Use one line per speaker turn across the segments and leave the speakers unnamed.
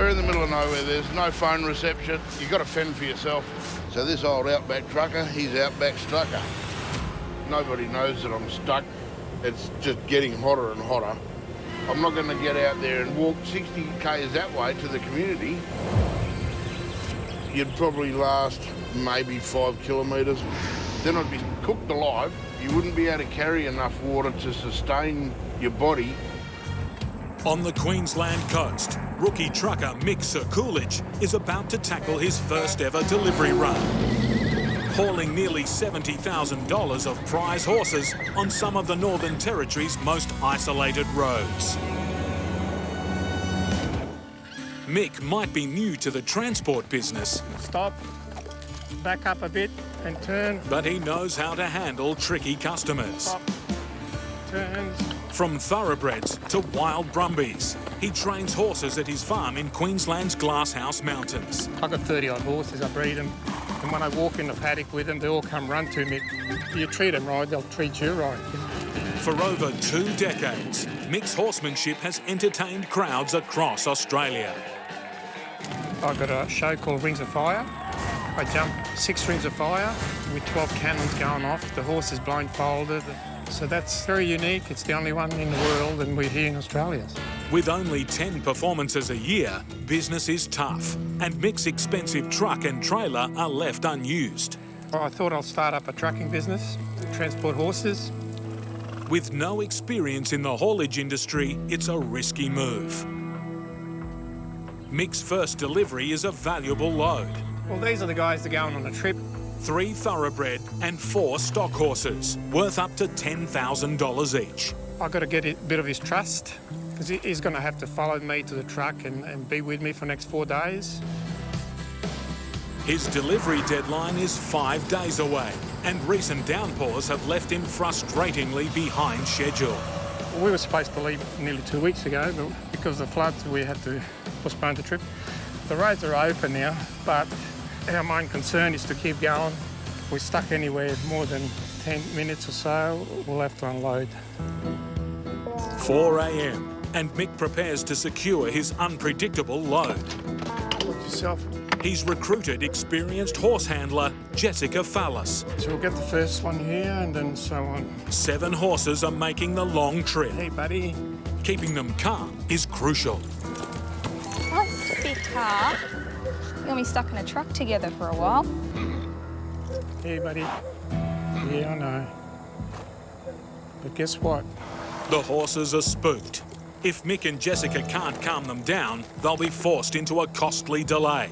We're in the middle of nowhere. There's no phone reception. You've got to fend for yourself. So this old Outback trucker, he's Outback Strucker. Nobody knows that I'm stuck. It's just getting hotter and hotter. I'm not going to get out there and walk 60 k's that way to the community. You'd probably last maybe 5 kilometres. Then I'd be cooked alive. You wouldn't be able to carry enough water to sustain your body.
On the Queensland coast, rookie trucker Mick Coolidge is about to tackle his first ever delivery run, hauling nearly $70,000 of prize horses on some of the Northern Territory's most isolated roads. Mick might be new to the transport business.
Stop, back up a bit and turn.
But he knows how to handle tricky customers.
Stop, turns.
From thoroughbreds to wild brumbies, he trains horses at his farm in Queensland's Glasshouse Mountains.
I've got 30-odd horses, I breed them. And when I walk in the paddock with them, they all come run to me. You treat them right, they'll treat you right.
For over 2 decades, Mick's horsemanship has entertained crowds across Australia.
I've got a show called Rings of Fire. I jump 6 rings of fire with 12 cannons going off. The horse is blindfolded. So that's very unique. It's the only one in the world, and we're here in Australia.
With only 10 performances a year, business is tough, and Mick's expensive truck and trailer are left unused.
I thought I'll start up a trucking business, transport horses.
With no experience in the haulage industry, it's a risky move. Mick's first delivery is a valuable load.
Well, these are the guys that are going on a trip.
3 thoroughbred and 4 stock horses, worth up to $10,000 each.
I've got to get a bit of his trust, because he's going to have to follow me to the truck and be with me for the next 4 days.
His delivery deadline is 5 days away, and recent downpours have left him frustratingly behind schedule.
We were supposed to leave nearly 2 weeks ago, but because of the floods, we had to postpone the trip. The roads are open now, but our main concern is to keep going. If we're stuck anywhere more than 10 minutes or so, we'll have to unload.
4 a.m, and Mick prepares to secure his unpredictable load.
Watch yourself.
He's recruited experienced horse handler Jessica Fallis.
So we'll get the first one here and then so on.
7 horses are making the long trip.
Hey, buddy.
Keeping them calm is crucial.
That's a bit tough. You're gonna be stuck in a truck together for a while.
Hey, buddy. Yeah, I know. But guess what?
The horses are spooked. If Mick and Jessica can't calm them down, they'll be forced into a costly delay.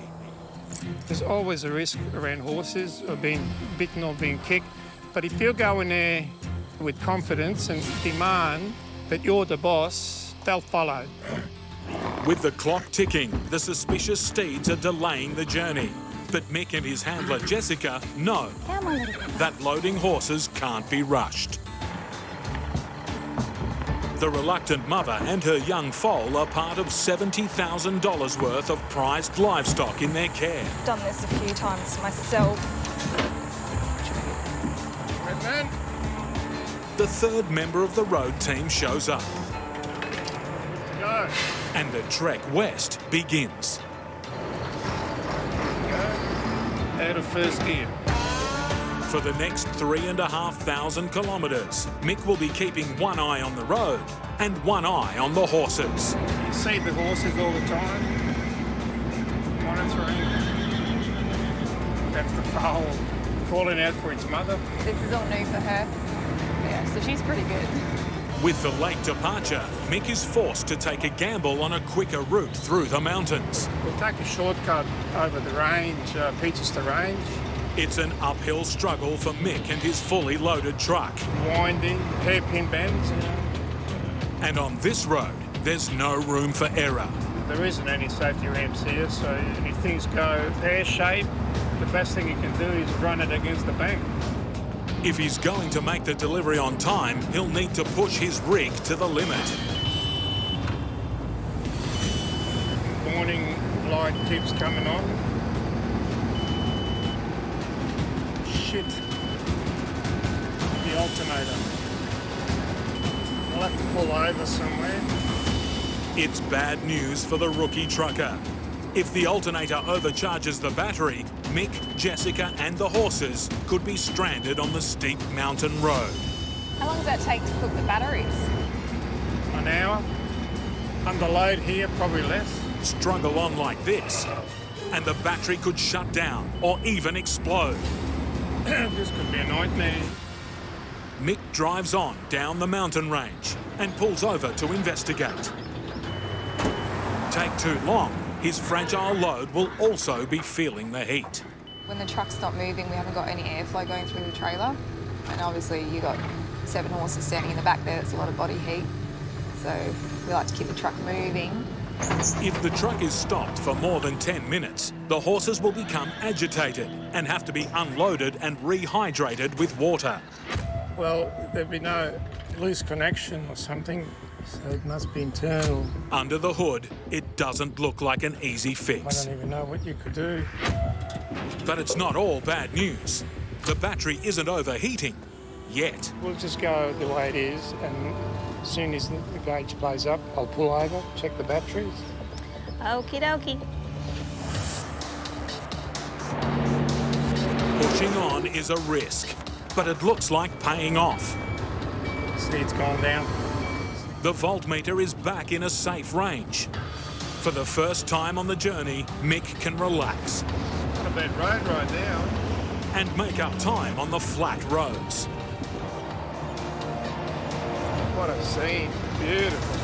There's always a risk around horses of being bitten or being kicked. But if you go in there with confidence and demand that you're the boss, they'll follow.
With the clock ticking, the suspicious steeds are delaying the journey. But Mick and his handler Jessica know that loading horses can't be rushed. The reluctant mother and her young foal are part of $70,000 worth of prized livestock in their care.
I've done this a few times myself.
Red man.
The 3rd member of the road team shows up.
Go.
And the trek west begins.
Go. Out of first gear.
For the next 3,500 kilometres, Mick will be keeping one eye on the road and one eye on the horses.
You see the horses all the time. Monitoring. That's the foal calling out for its mother.
This is all new for her. Yeah, so she's pretty good.
With the late departure, Mick is forced to take a gamble on a quicker route through the mountains.
We'll take a shortcut over the range, Peachester Range.
It's an uphill struggle for Mick and his fully loaded truck.
Winding, hairpin bends.
And on this road, there's no room for error.
There isn't any safety ramps here, so if things go pear-shaped, the best thing you can do is run it against the bank.
If he's going to make the delivery on time, he'll need to push his rig to the limit.
Warning light keeps coming on. Shit. The alternator. I'll have to pull over somewhere.
It's bad news for the rookie trucker. If the alternator overcharges the battery, Mick, Jessica and the horses could be stranded on the steep mountain road.
How long does that take to cook the batteries?
An hour. Under load here, probably less.
Struggle on like this, and the battery could shut down or even explode.
This could be a nightmare.
Mick drives on down the mountain range and pulls over to investigate. Take too long, his fragile load will also be feeling the heat.
When the truck's not moving, we haven't got any airflow going through the trailer. And obviously you got 7 horses standing in the back there, that's a lot of body heat. So we like to keep the truck moving.
If the truck is stopped for more than 10 minutes, the horses will become agitated and have to be unloaded and rehydrated with water.
Well, there'd be no loose connection or something, so it must be internal.
Under the hood, it doesn't look like an easy
I
fix.
don't even know what you could do.
But it's not all bad news. The battery isn't overheating yet.
We'll just go the way it is, and as soon as the gauge blows up, I'll pull over, check the batteries.
Okie dokie.
Pushing on is a risk, but it looks like paying off.
See, it's gone down.
The voltmeter is back in a safe range. For the first time on the journey, Mick can relax
Not a bad road right now.
and make up time on the flat roads.
What a scene. Beautiful.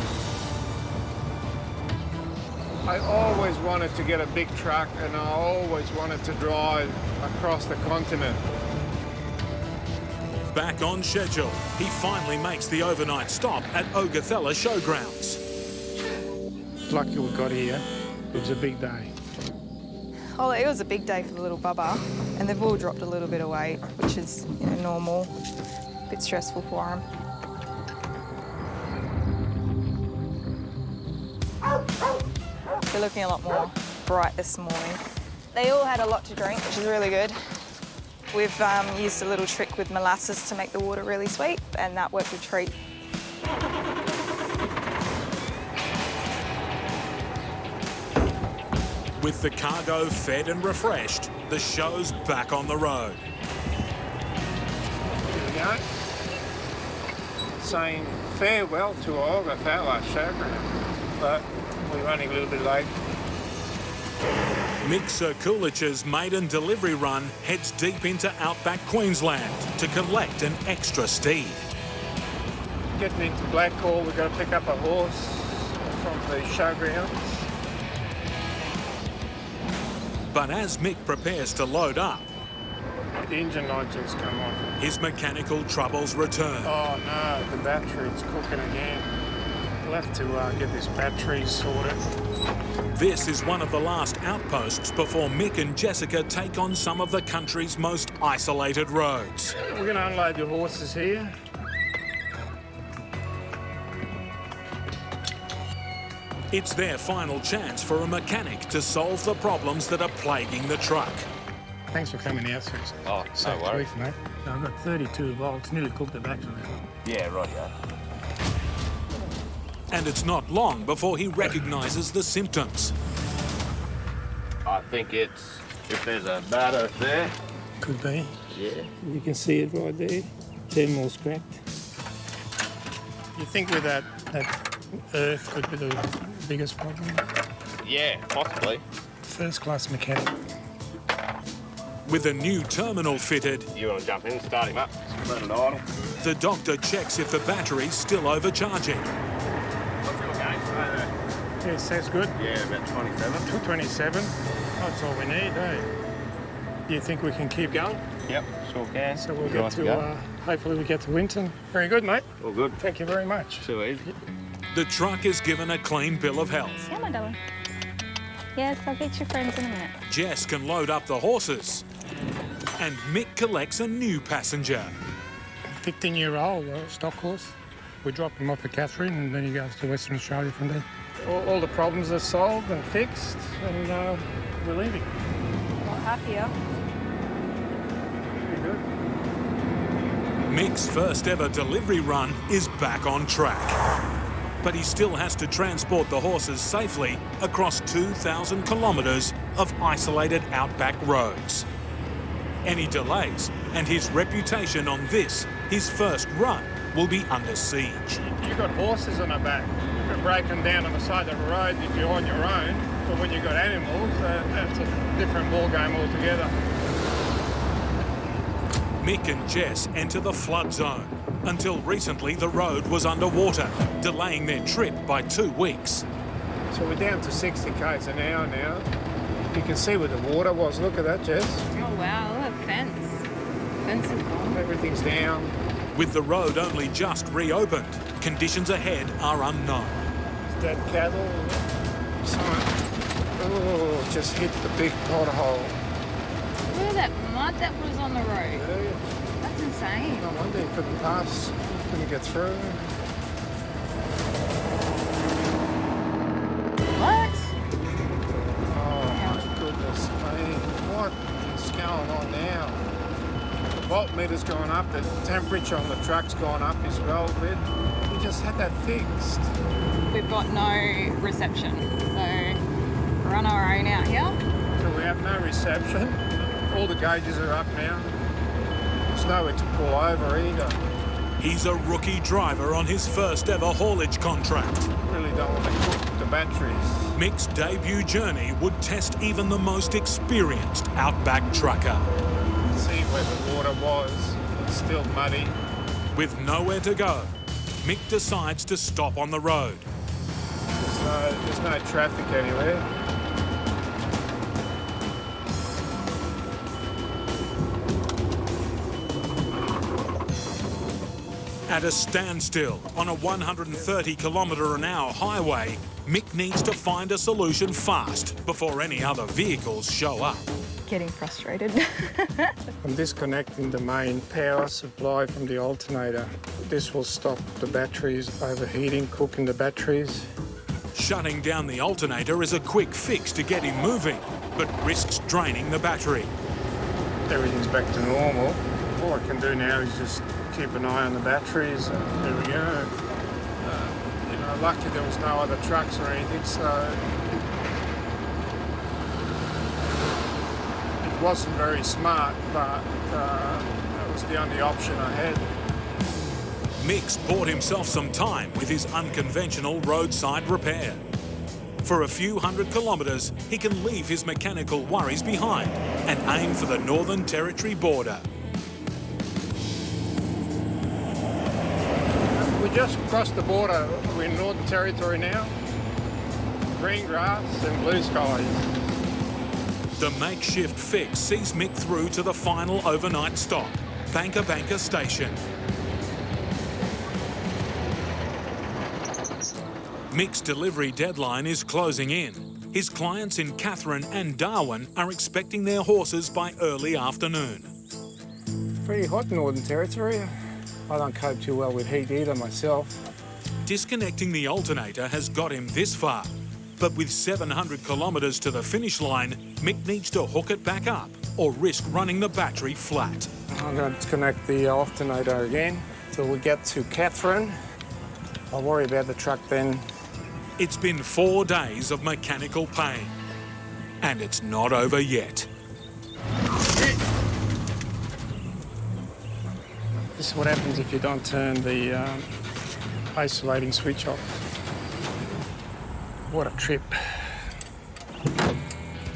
I always wanted to get a big truck, and I always wanted to drive across the continent.
Back on schedule, he finally makes the overnight stop at Ogathella Showgrounds.
Lucky we got here. It was a big day.
Oh, it was a big day for the little bubba, and they've all dropped a little bit of weight, which is, normal. A bit stressful for them. They're looking a lot more bright this morning. They all had a lot to drink, which is really good. We've used a little trick with molasses to make the water really sweet, and that worked a treat.
With the cargo fed and refreshed, the show's back on the road.
Here we go. Saying farewell to Ogathella Showground, but we're running a little bit late.
Mick Kulich's maiden delivery run heads deep into Outback Queensland to collect an extra steed.
Getting into Blackall, we've got to pick up a horse from the showgrounds.
But as Mick prepares to load up,
The engine light just come on.
his mechanical troubles return.
Oh no, the battery's cooking again. We'll have to get this battery sorted.
This is one of the last outposts before Mick and Jessica take on some of the country's most isolated roads.
We're going to unload the horses here.
It's their final chance for a mechanic to solve the problems that are plaguing the truck.
Thanks for coming out, sir.
Oh, no worries.
Mate. So I've got 32 volts, nearly cooked the battery.
Yeah, right, yeah.
And it's not long before he recognises the symptoms.
I think it's, if there's a bad earth there.
Could be.
Yeah.
You can see it right there. Terminal's cracked. You think with that earth could be the biggest problem?
Yeah, possibly.
First class mechanic.
With a new terminal fitted,
You want to jump in and start him up? Let it idle.
the doctor checks if the battery's still overcharging.
What's your gauge?
Yeah, sounds good.
Yeah, about 27.
227. That's all we need, eh? Do you think we can keep going?
Yep, sure can.
So we'll
You
get
want
to, hopefully we get to Winton. Very good, mate.
All good.
Thank you very much.
Too easy.
The truck is given a clean bill of health.
Yeah, my darling. Yes, I'll get your friends in a minute.
Jess can load up the horses. And Mick collects a new passenger.
15-year-old stock horse. We drop him off at Catherine and then he goes to Western Australia from there. All the problems are solved and fixed and we're leaving.
A lot happier.
Very good.
Mick's first ever delivery run is back on track. but he still has to transport the horses safely across 2,000 kilometres of isolated outback roads. Any delays, and his reputation on this, his first run, will be under siege.
You've got horses on the back. You can break them down on the side of the road if you're on your own, but when you've got animals, that's a different ball game altogether.
Mick and Jess enter the flood zone. Until recently, the road was underwater, delaying their trip by 2 weeks.
So we're down to 60 k's an hour now. You can see where the water was. Look at that, Jess.
Oh wow, look at the fence. Fence is gone.
Everything's down.
With the road only just reopened, conditions ahead are unknown.
Dead cattle. Oh, just hit the big pothole.
Look at that mud that was on the road.
Yeah.
That's insane.
No wonder you couldn't pass. Couldn't get through.
What?
Oh my goodness me. What is going on now? The voltmeter's gone up, the temperature on the truck's gone up as well a bit. We just had that fixed.
We've got no reception, so we're on our own out here.
So we have no reception. All the gauges are up now. There's nowhere to pull over either.
He's a rookie driver on his first ever haulage contract.
Really don't want to cook the batteries.
Mick's debut journey would test even the most experienced outback trucker.
See where the water was. It's still muddy.
With nowhere to go, Mick decides to stop on the road.
There's no traffic anywhere.
At a standstill on a 130-kilometre-an-hour highway, Mick needs to find a solution fast before any other vehicles show up.
Getting frustrated.
I'm disconnecting the main power supply from the alternator. This will stop the batteries overheating, cooking the batteries.
Shutting down the alternator is a quick fix to get him moving, but risks draining the battery.
Everything's back to normal. All I can do now is just keep an eye on the batteries. There we go. Lucky there was no other trucks or anything, so it wasn't very smart, but that was the only option I had.
Mick's bought himself some time with his unconventional roadside repair. For a few hundred kilometres, he can leave his mechanical worries behind and aim for the Northern Territory border.
We just crossed the border. We're in Northern Territory now. Green grass and blue skies.
The makeshift fix sees Mick through to the final overnight stop, Banka Station. Mick's delivery deadline is closing in. His clients in Catherine and Darwin are expecting their horses by early afternoon.
Pretty hot in Northern Territory. I don't cope too well with heat either myself.
Disconnecting the alternator has got him this far, but with 700 kilometres to the finish line, Mick needs to hook it back up or risk running the battery flat.
I'm going to disconnect the alternator again till we get to Catherine. I'll worry about the truck then.
It's been 4 days of mechanical pain, and it's not over yet.
This is what happens if you don't turn the isolating switch off. What a trip.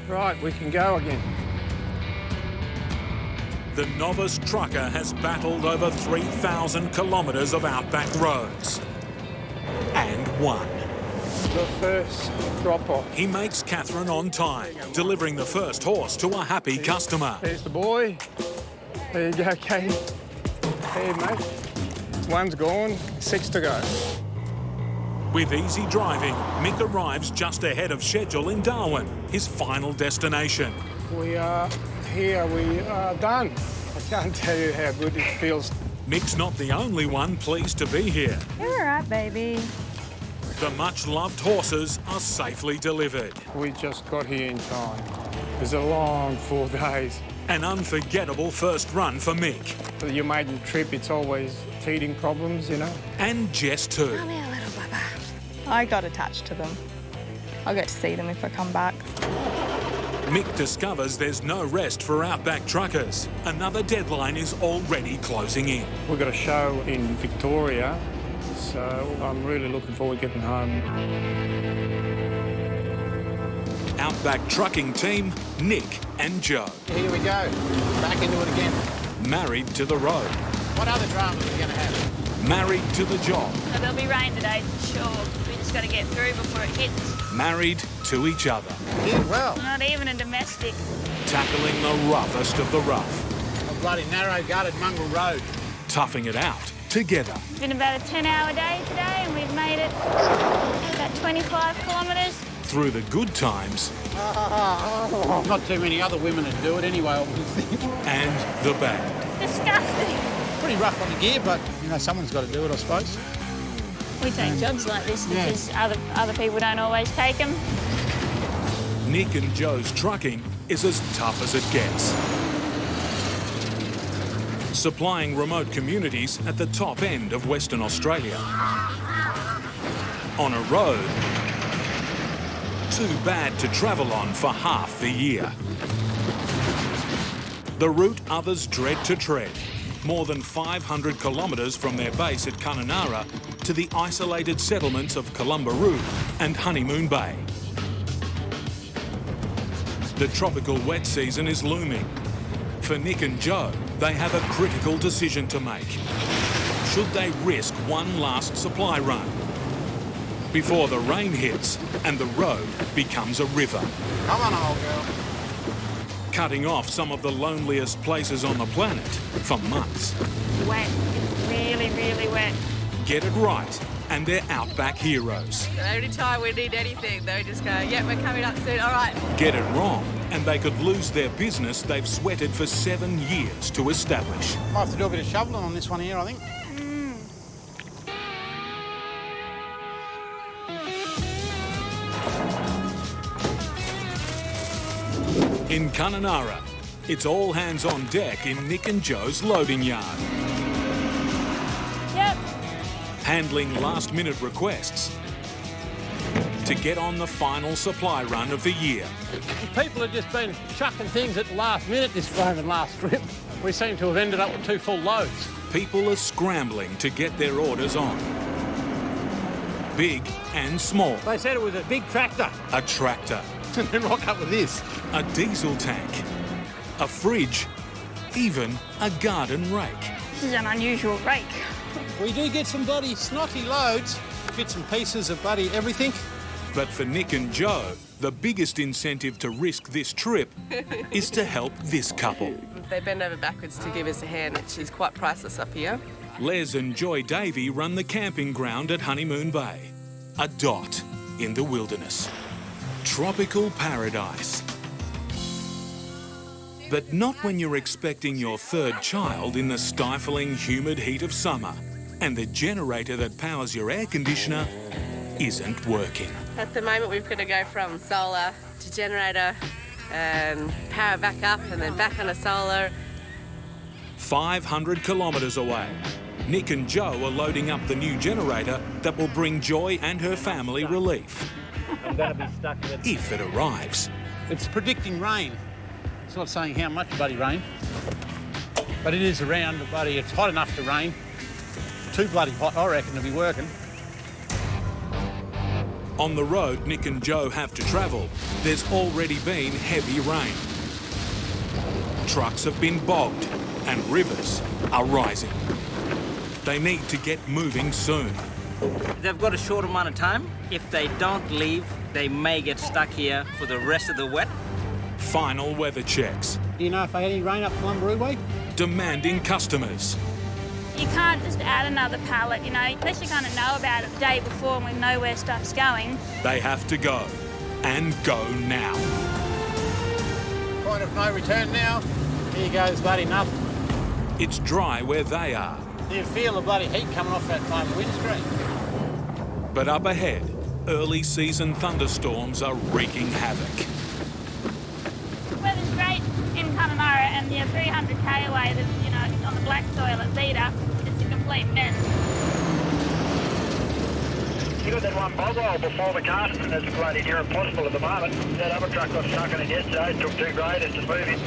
Right, we can go again.
The novice trucker has battled over 3,000 kilometres of outback roads and won.
The first drop-off.
He makes Catherine on time, delivering the first horse to a happy customer.
There's the boy. There you go, Katie. Hey, mate. One's gone, 6 to go.
With easy driving, Mick arrives just ahead of schedule in Darwin, his final destination.
We are here, we are done. I can't tell you how good it feels.
Mick's not the only one pleased to be here.
You're all right, baby.
The much-loved horses are safely delivered.
We just got here in time. It was a long 4 days.
An unforgettable first run for Mick.
For your maiden trip, it's always teething problems, you know.
And Jess too.
Come here, little baba.
I got attached to them. I'll get to see them if I come back.
Mick discovers there's no rest for Outback truckers. Another deadline is already closing in.
We've got a show in Victoria, so I'm really looking forward to getting home.
Outback trucking team, Nick and Joe.
Here we go. Back into it again.
Married to the road.
What other dramas are we going to have?
Married to the job.
So there'll be rain today for sure. We just got to get through before it hits.
Married to each other.
Did well.
Not even a domestic.
Tackling the roughest of the rough.
A bloody narrow gutted mongrel road.
Toughing it out together.
It's been about a 10-hour day today and we've made it about 25 kilometres.
Through the good times.
Not too many other women would do it anyway, I would think.
And the bad.
Disgusting.
Pretty rough on the gear, but, you know, someone's got to do it, I suppose.
We take jobs like this because other people don't always take them.
Nick and Joe's trucking is as tough as it gets. Supplying remote communities at the top end of Western Australia. On a road too bad to travel on for half the year. The route others dread to tread. More than 500 kilometres from their base at Kununurra to the isolated settlements of Columbaroo and Honeymoon Bay. The tropical wet season is looming. For Nick and Joe, they have a critical decision to make. Should they risk one last supply run before the rain hits and the road becomes a river?
Come on, old girl.
Cutting off some of the loneliest places on the planet for months.
Wet. It's really, really wet.
Get it right, and they're Outback heroes.
Every time we need anything, they just go, yep, we're coming up soon, all right.
Get it wrong, and they could lose their business they've sweated for 7 years to establish.
Might have to do a bit of shoveling on this one here, I think.
In Kununurra, it's all hands on deck in Nick and Joe's loading yard.
Yep.
Handling last-minute requests to get on the final supply run of the year.
People have just been chucking things at the last minute this time and last trip. We seem to have ended up with 2 full loads.
People are scrambling to get their orders on. Big and small.
They said it was a big tractor.
A tractor.
And then rock up with this.
A diesel tank. A fridge. Even a garden rake.
This is an unusual rake.
We do get some bloody snotty loads. Bits and pieces of bloody everything.
But for Nick and Joe, the biggest incentive to risk this trip is to help this couple.
They bend over backwards to give us a hand, which is quite priceless up here.
Les and Joy Davey run the camping ground at Honeymoon Bay. A dot in the wilderness. Tropical paradise. But not when you're expecting your third child in the stifling, humid heat of summer and the generator that powers your air conditioner isn't working.
At the moment, we've got to go from solar to generator and power back up and then back on a solar.
500 kilometres away, Nick and Joe are loading up the new generator that will bring Joy and her family relief.
I'm going to be stuck with it.
If it arrives.
It's predicting rain. It's not saying how much bloody rain. But it is around, buddy. It's hot enough to rain. Too bloody hot, I reckon, to be working.
On the road Nick and Joe have to travel, there's already been heavy rain. Trucks have been bogged and rivers are rising. They need to get moving soon.
They've got a short amount of time. If they don't leave, they may get stuck here for the rest of the wet.
Final weather checks.
Do you know if they had any rain up Columbaroo Way?
Demanding customers.
You can't just add another pallet, you know, unless you kind of know about it the day before and we know where stuff's going.
They have to go, and go now.
Point of no return now. Here goes bloody nothing.
It's dry where they are.
You feel the bloody heat coming off that time windscreen.
But up ahead, early season thunderstorms are wreaking havoc.
Weather's great in Kununurra and you're 300k away, you know, on the black soil at Zeta, it's a complete mess.
You got that one bog hole before the cast, and it's bloody near impossible at the moment. That other truck got stuck in it yesterday. It took 2 graders to move it.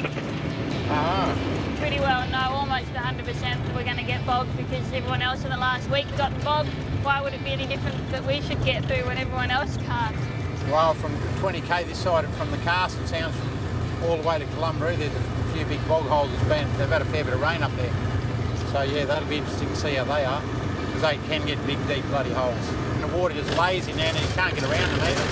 Pretty well know almost 100% that we're going to get bogged because everyone else in the last week got bogged. Why would it be any different that we should get through when everyone else can't?
Well, from 20k this side and from the cast, it sounds from all the way to Columbaroo, there's a few big bog holes. They've had a fair bit of rain up there. So yeah, that'll be interesting to see how they are, because they can get big, deep bloody holes. And the water just lays in there and you can't get around them either.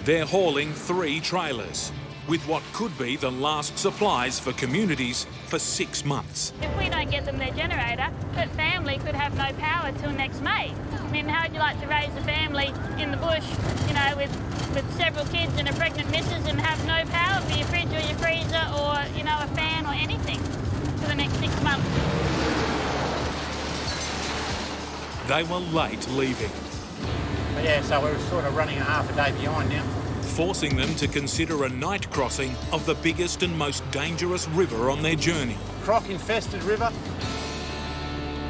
They're hauling 3 trailers with what could be the last supplies for communities for 6 months.
If we don't get them their generator, that family could have no power till next May. I mean, how would you like to raise a family in the bush, you know, with several kids and a pregnant missus and have no power for your fridge or your freezer or, you know, a fan or anything for the next 6 months?
They were late leaving.
But yeah, so we're sort of running a half a day behind now.
Forcing them to consider a night crossing of the biggest and most dangerous river on their journey.
Croc-infested river.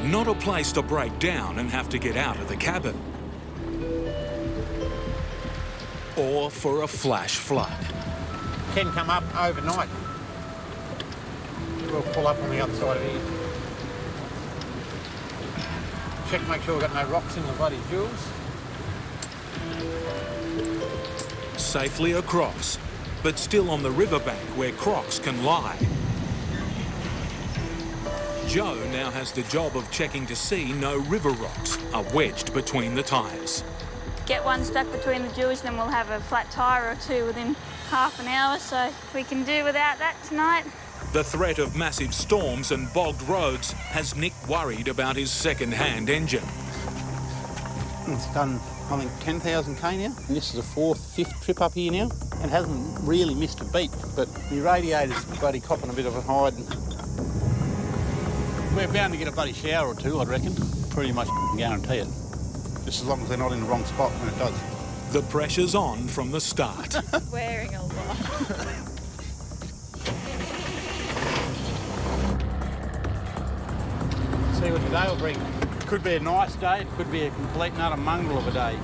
Not a place to break down and have to get out of the cabin. Or for a flash flood.
Can come up overnight. We'll pull up on the other side of here. Check, make sure we've got no rocks in the bloody fuels.
Safely across, but still on the riverbank where crocs can lie. Joe now has the job of checking to see no river rocks are wedged between the tyres.
Get one stuck between the jaws, then we'll have a flat tyre or 2 within half an hour, so we can do without that tonight.
The threat of massive storms and bogged roads has Nick worried about his second-hand engine.
It's done, I think, 10,000k now. And this is the 4th, 5th trip up here now. And hasn't really missed a beat, but the radiator's bloody copping a bit of a hide. We're bound to get a bloody shower or 2, I'd reckon. Pretty much guarantee it. Just as long as they're not in the wrong spot when it does.
The pressure's on from the start.
Wearing a lot.
See what today will bring. Could be a nice day, it could be a complete and utter mongrel of a day.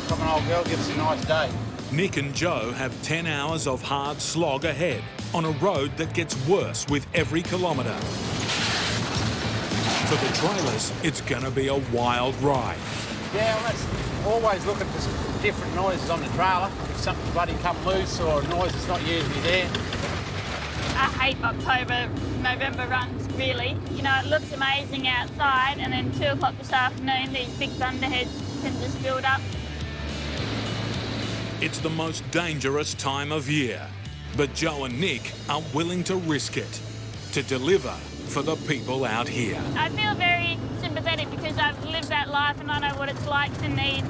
Come on, old girl, give us a nice day.
Nick and Joe have 10 hours of hard slog ahead on a road that gets worse with every kilometre. For the trailers, it's going to be a wild ride.
Yeah, well, that's always looking for some different noises on the trailer. If something's bloody come loose or a noise that's not usually there.
I hate October, November runs, really. You know, it looks amazing outside, and then 2 o'clock this afternoon, these big thunderheads can just build up.
It's the most dangerous time of year, but Joe and Nick are willing to risk it to deliver for the people out here.
I feel very sympathetic because I've lived that life and I know what it's like to need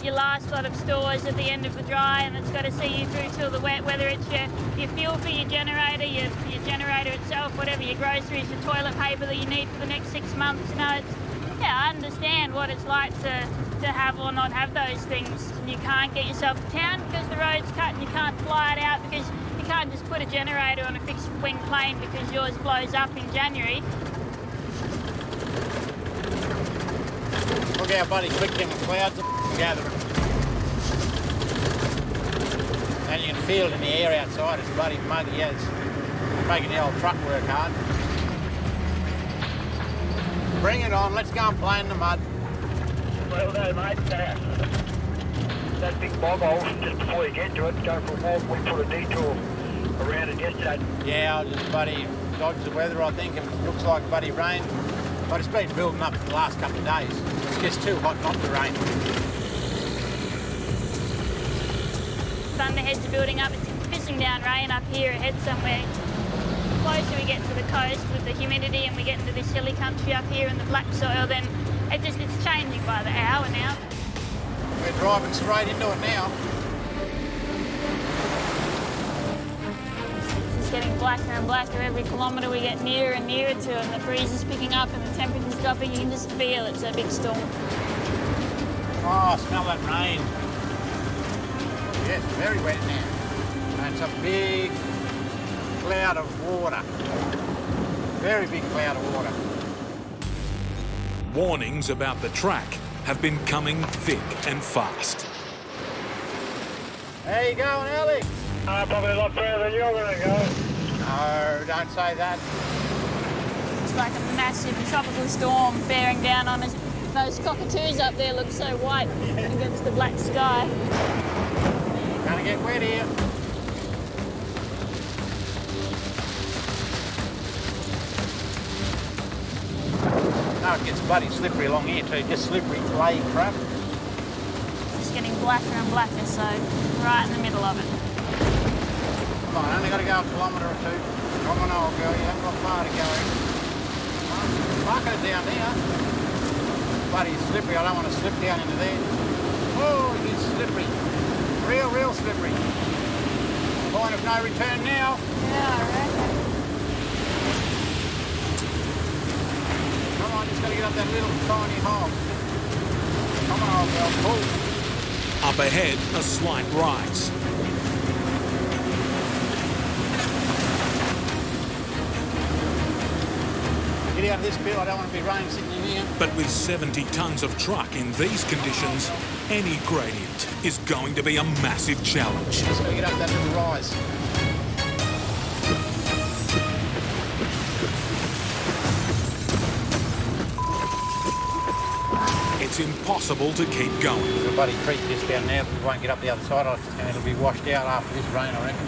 your last lot of stores at the end of the dry, and it's got to see you through till the wet, whether it's your fuel for your generator, your generator itself, whatever, your groceries, your toilet paper that you need for the next 6 months. You know, yeah, I understand what it's like to have or not have those things. You can't get yourself to town because the road's cut, and you can't fly it out because you can't just put a generator on a fixed wing plane because yours blows up in January.
Look how bloody quick them clouds are gathering. And you can feel it in the air outside. It's bloody muggy. Yeah, it's making the old truck work hard. Bring it on. Let's go and play in the mud.
Well, no, mate. That big bog hole, just before you get to it, go for a walk. We put a detour around it yesterday.
Yeah, I'll just bloody dodge the weather, I think. It looks like bloody rain. But it's been building up for the last couple of days. It's just too hot not to rain.
Thunderheads are building up. It's pissing down rain up here ahead somewhere. The closer we get to the coast with the humidity and we get into this hilly country up here in the black soil, then it's changing by the hour now.
We're driving straight into it now.
It's getting blacker and blacker every kilometre we get nearer and nearer to it, and the breeze is picking up and the temperature's dropping. You can just feel it's a big storm.
Oh, smell that rain. Yes, very wet now. And it's a big cloud of water. Very big cloud of water.
Warnings about the track have been coming thick and fast.
How you going, Alex?
Probably a lot further than you're going to go.
No, don't say that.
It's like a massive tropical storm bearing down on us. Those cockatoos up there look so white against the black sky.
Gonna get wet here. No, it gets bloody slippery along here too, just slippery clay crap.
It's getting blacker and blacker, so right in the middle of it.
Come on, only got to go a kilometre or two. Come on, old girl, you haven't got far to go. Mark it down there. Bloody slippery, I don't want to slip down into there. Oh, it's slippery. Real slippery. Point of no return now.
Yeah, I reckon.
Come on, just got to get up that little tiny hole. Come on, old girl, pull.
Up ahead, a slight rise.
Get out of this bit, I don't want to be rain sitting in here.
But with 70 tonnes of truck in these conditions, any gradient is going to be a massive challenge.
Just got to get up that little rise.
It's impossible to keep going.
There's a bloody creek just down there, but we won't get up the other side of it, and it'll be washed out after this rain, I reckon.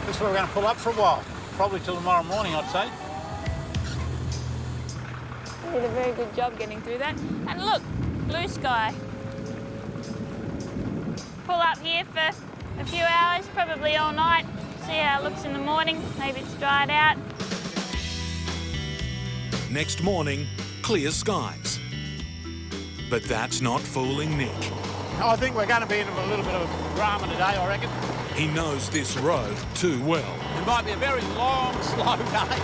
This is where we're going to pull up for a while. Probably till tomorrow morning, I'd say.
You did a very good job getting through that. And look, blue sky. Pull up here for a few hours, probably all night. See how it looks in the morning. Maybe it's dried out.
Next morning, clear skies. But that's not fooling Nick.
I think we're going to be in a little bit of drama today, I reckon.
He knows this road too well.
It might be a very long, slow day.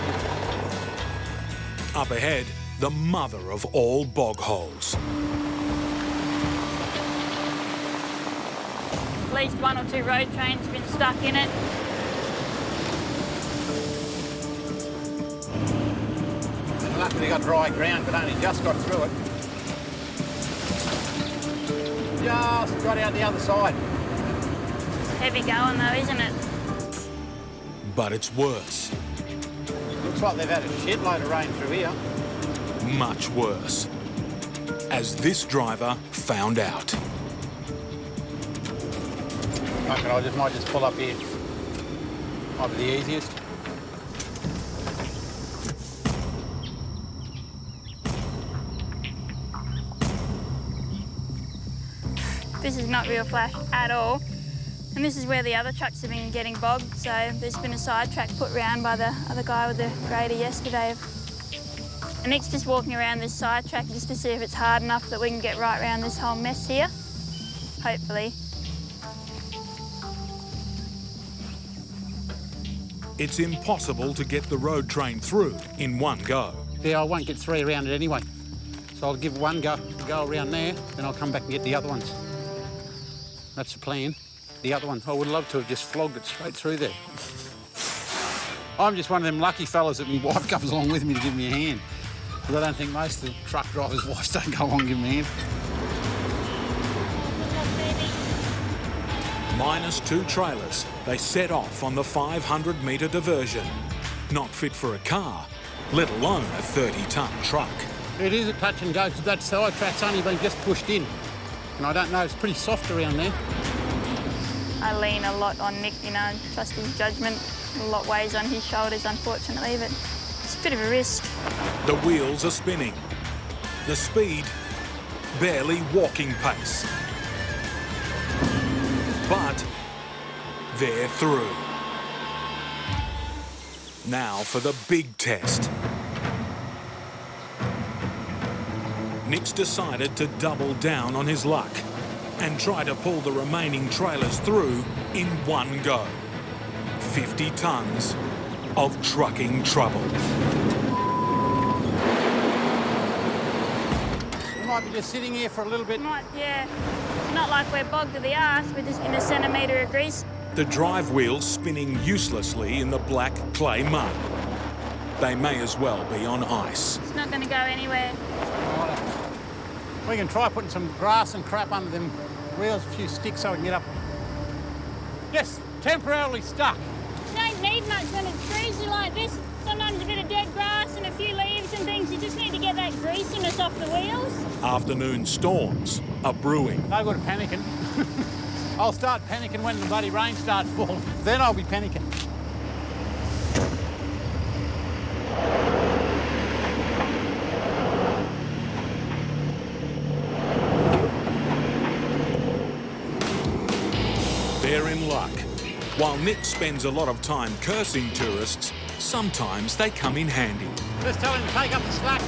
Up ahead, the mother of all bog holes.
At least one or two road trains have been stuck in it.
And luckily got dry ground, but only just got through it. Just got out the other side.
Heavy going though, isn't it?
But it's worse.
Looks like they've had a shitload of rain through here.
Much worse. As this driver found out.
Okay, I might just pull up here. Might be the easiest.
This is not real flash at all. And this is where the other trucks have been getting bogged, so there's been a sidetrack put round by the other guy with the grader yesterday. And Nick's just walking around this sidetrack just to see if it's hard enough that we can get right around this whole mess here. Hopefully.
It's impossible to get the road train through in one go.
Yeah, I won't get three around it anyway. So I'll give one go around there, then I'll come back and get the other ones. That's the plan. The other one, I would love to have just flogged it straight through there. I'm just one of them lucky fellas that my wife comes along with me to give me a hand. Because I don't think most of the truck drivers' wives don't go along and give me a hand.
Minus two trailers, they set off on the 500-metre diversion. Not fit for a car, let alone a 30-tonne truck.
It is a touch and go because that sidetrack's only been just pushed in. And I don't know, it's pretty soft around there.
I lean a lot on Nick, you know, and trust his judgment. A lot weighs on his shoulders, unfortunately, but it's a bit of a risk.
The wheels are spinning. The speed, barely walking pace. But they're through. Now for the big test. Nick's decided to double down on his luck and try to pull the remaining trailers through in one go. 50 tonnes of trucking trouble.
We might be just sitting here for a little bit.
Yeah. It's not like we're bogged to the arse, we're just in a centimetre of grease.
the drive wheels spinning uselessly in the black clay mud. They may as well be on ice.
It's not going to go anywhere.
We can try putting some grass and crap under them wheels, a few sticks so we can get up. Yes, temporarily stuck.
You don't need much when it's greasy like this. Sometimes a bit of dead grass and a few leaves and things. You just need to get that greasiness off the wheels.
Afternoon storms are brewing.
No good at panicking. I'll start panicking when the bloody rain starts falling. Then I'll be panicking.
They're in luck. While Nick spends a lot of time cursing tourists, sometimes they come in handy.
Just tell him to take up the slack.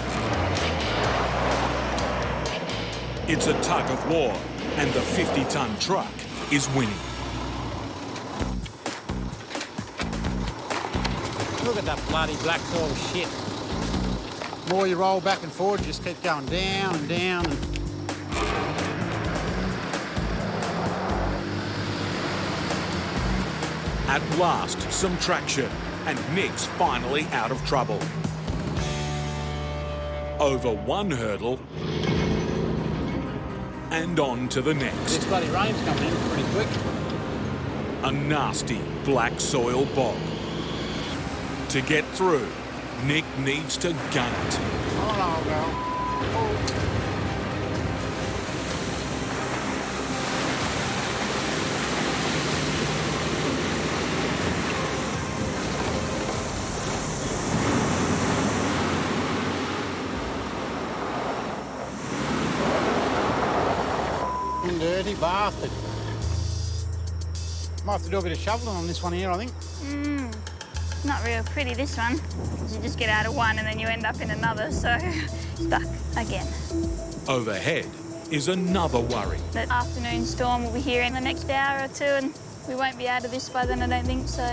It's a tug of war, and the 50-ton truck is winning.
Look at that bloody black soil shit. The more you roll back and forward, just keep going down and down.
At last, some traction, and Nick's finally out of trouble. Over one hurdle, and on to the next.
This bloody rain's coming in pretty quick.
A nasty black soil bog. To get through, Nick needs to gun it.
Oh, no, girl. Dirty bastard. Might have to do a bit of shoveling on this one here, I think.
Not real pretty, this one. You just get out of one and then you end up in another, so stuck again.
Overhead is another worry.
The afternoon storm will be here in the next hour or two and we won't be out of this by then, I don't think so.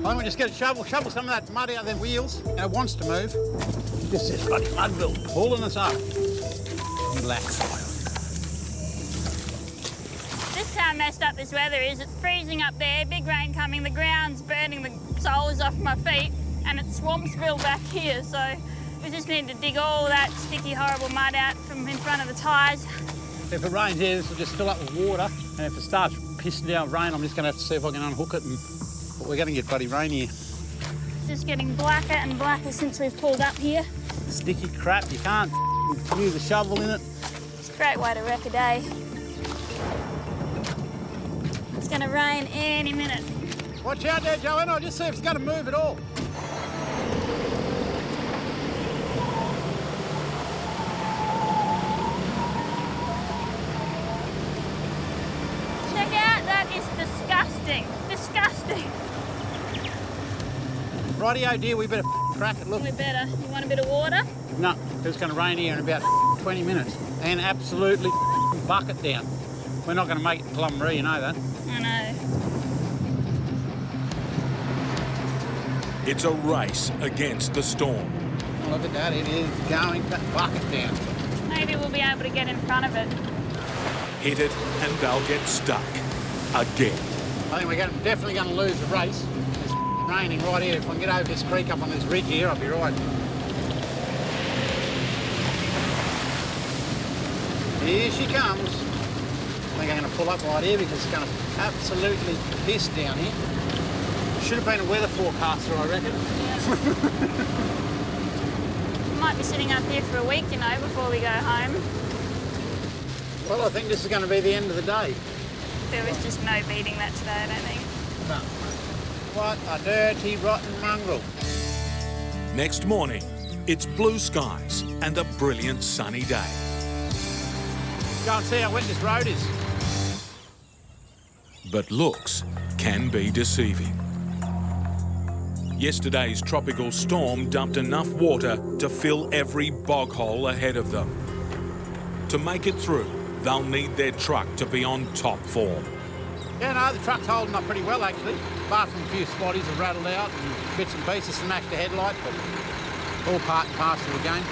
I think we just get a shovel some of that mud out of them wheels. And it wants to move. Just this bloody mud bill pulling us up. Black soil.
This is how messed up this weather is. It's freezing up there, big rain coming, the ground's burning the soles off my feet, and it's Swampsville back here, so we just need to dig all that sticky, horrible mud out from in front of the tyres.
If it rains here, this will just fill up with water, and if it starts pissing down rain, I'm just going to have to see if I can unhook it, but we're going to get bloody rain here.
Just getting blacker and blacker since we've pulled up here.
Sticky crap, you can't use a shovel in it.
It's a great way to wreck a day. It's going to rain any minute.
Watch out there, Joanna. I'll just see if it's going to move at all.
Check out, that is disgusting. Disgusting.
Rightio, dear, we better crack it, look.
We better. You want a bit of water?
No, because it's going to rain here in about 20 minutes. And absolutely bucket down. We're not going to make it to Clumberee, you know that.
I know.
It's a race against the storm.
Look at that, it is going to bucket down.
Maybe we'll be able to get in front of it.
Hit it and they'll get stuck again.
I think we're definitely going to lose the race. It's raining right here. If I can get over this creek up on this ridge here, I'll be right. Here she comes. I think I'm going to pull up right here because it's going to absolutely piss down here. Should have been a weather forecaster, I reckon.
Yeah. Might be sitting up here for a week, you know, before we go home.
Well, I think this is going to be the end of the day.
There was just no beating that today, I don't think.
No. What a dirty, rotten mongrel.
Next morning, it's blue skies and a brilliant sunny day.
Go and see how wet this road is.
But looks can be deceiving. Yesterday's tropical storm dumped enough water to fill every bog hole ahead of them. To make it through, they'll need their truck to be on top form.
Yeah, no, the truck's holding up pretty well, actually. Apart from a few spotties have rattled out and bits and pieces smashed the headlight, but all part and parcel of the game.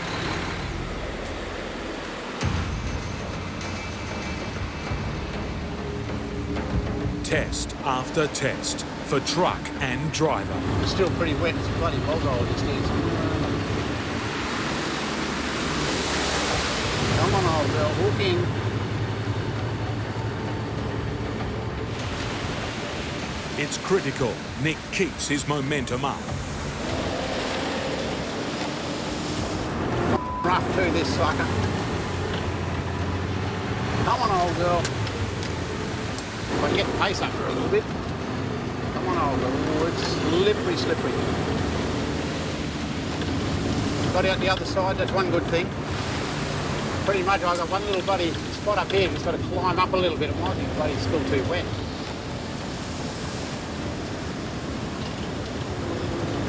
Test after test for truck and driver.
It's still pretty wet. It's a bloody bog hole just is. Come on, old girl, hook in.
It's critical Nick keeps his momentum up.
Rough too, this sucker. Come on, old girl. If I can get the pace up a little bit. Come on, old girl. Oh, it's slippery, slippery. Got out the other side, that's one good thing. Pretty much I've got one little bloody spot up here, just got to climb up a little bit. It might be bloody still too wet.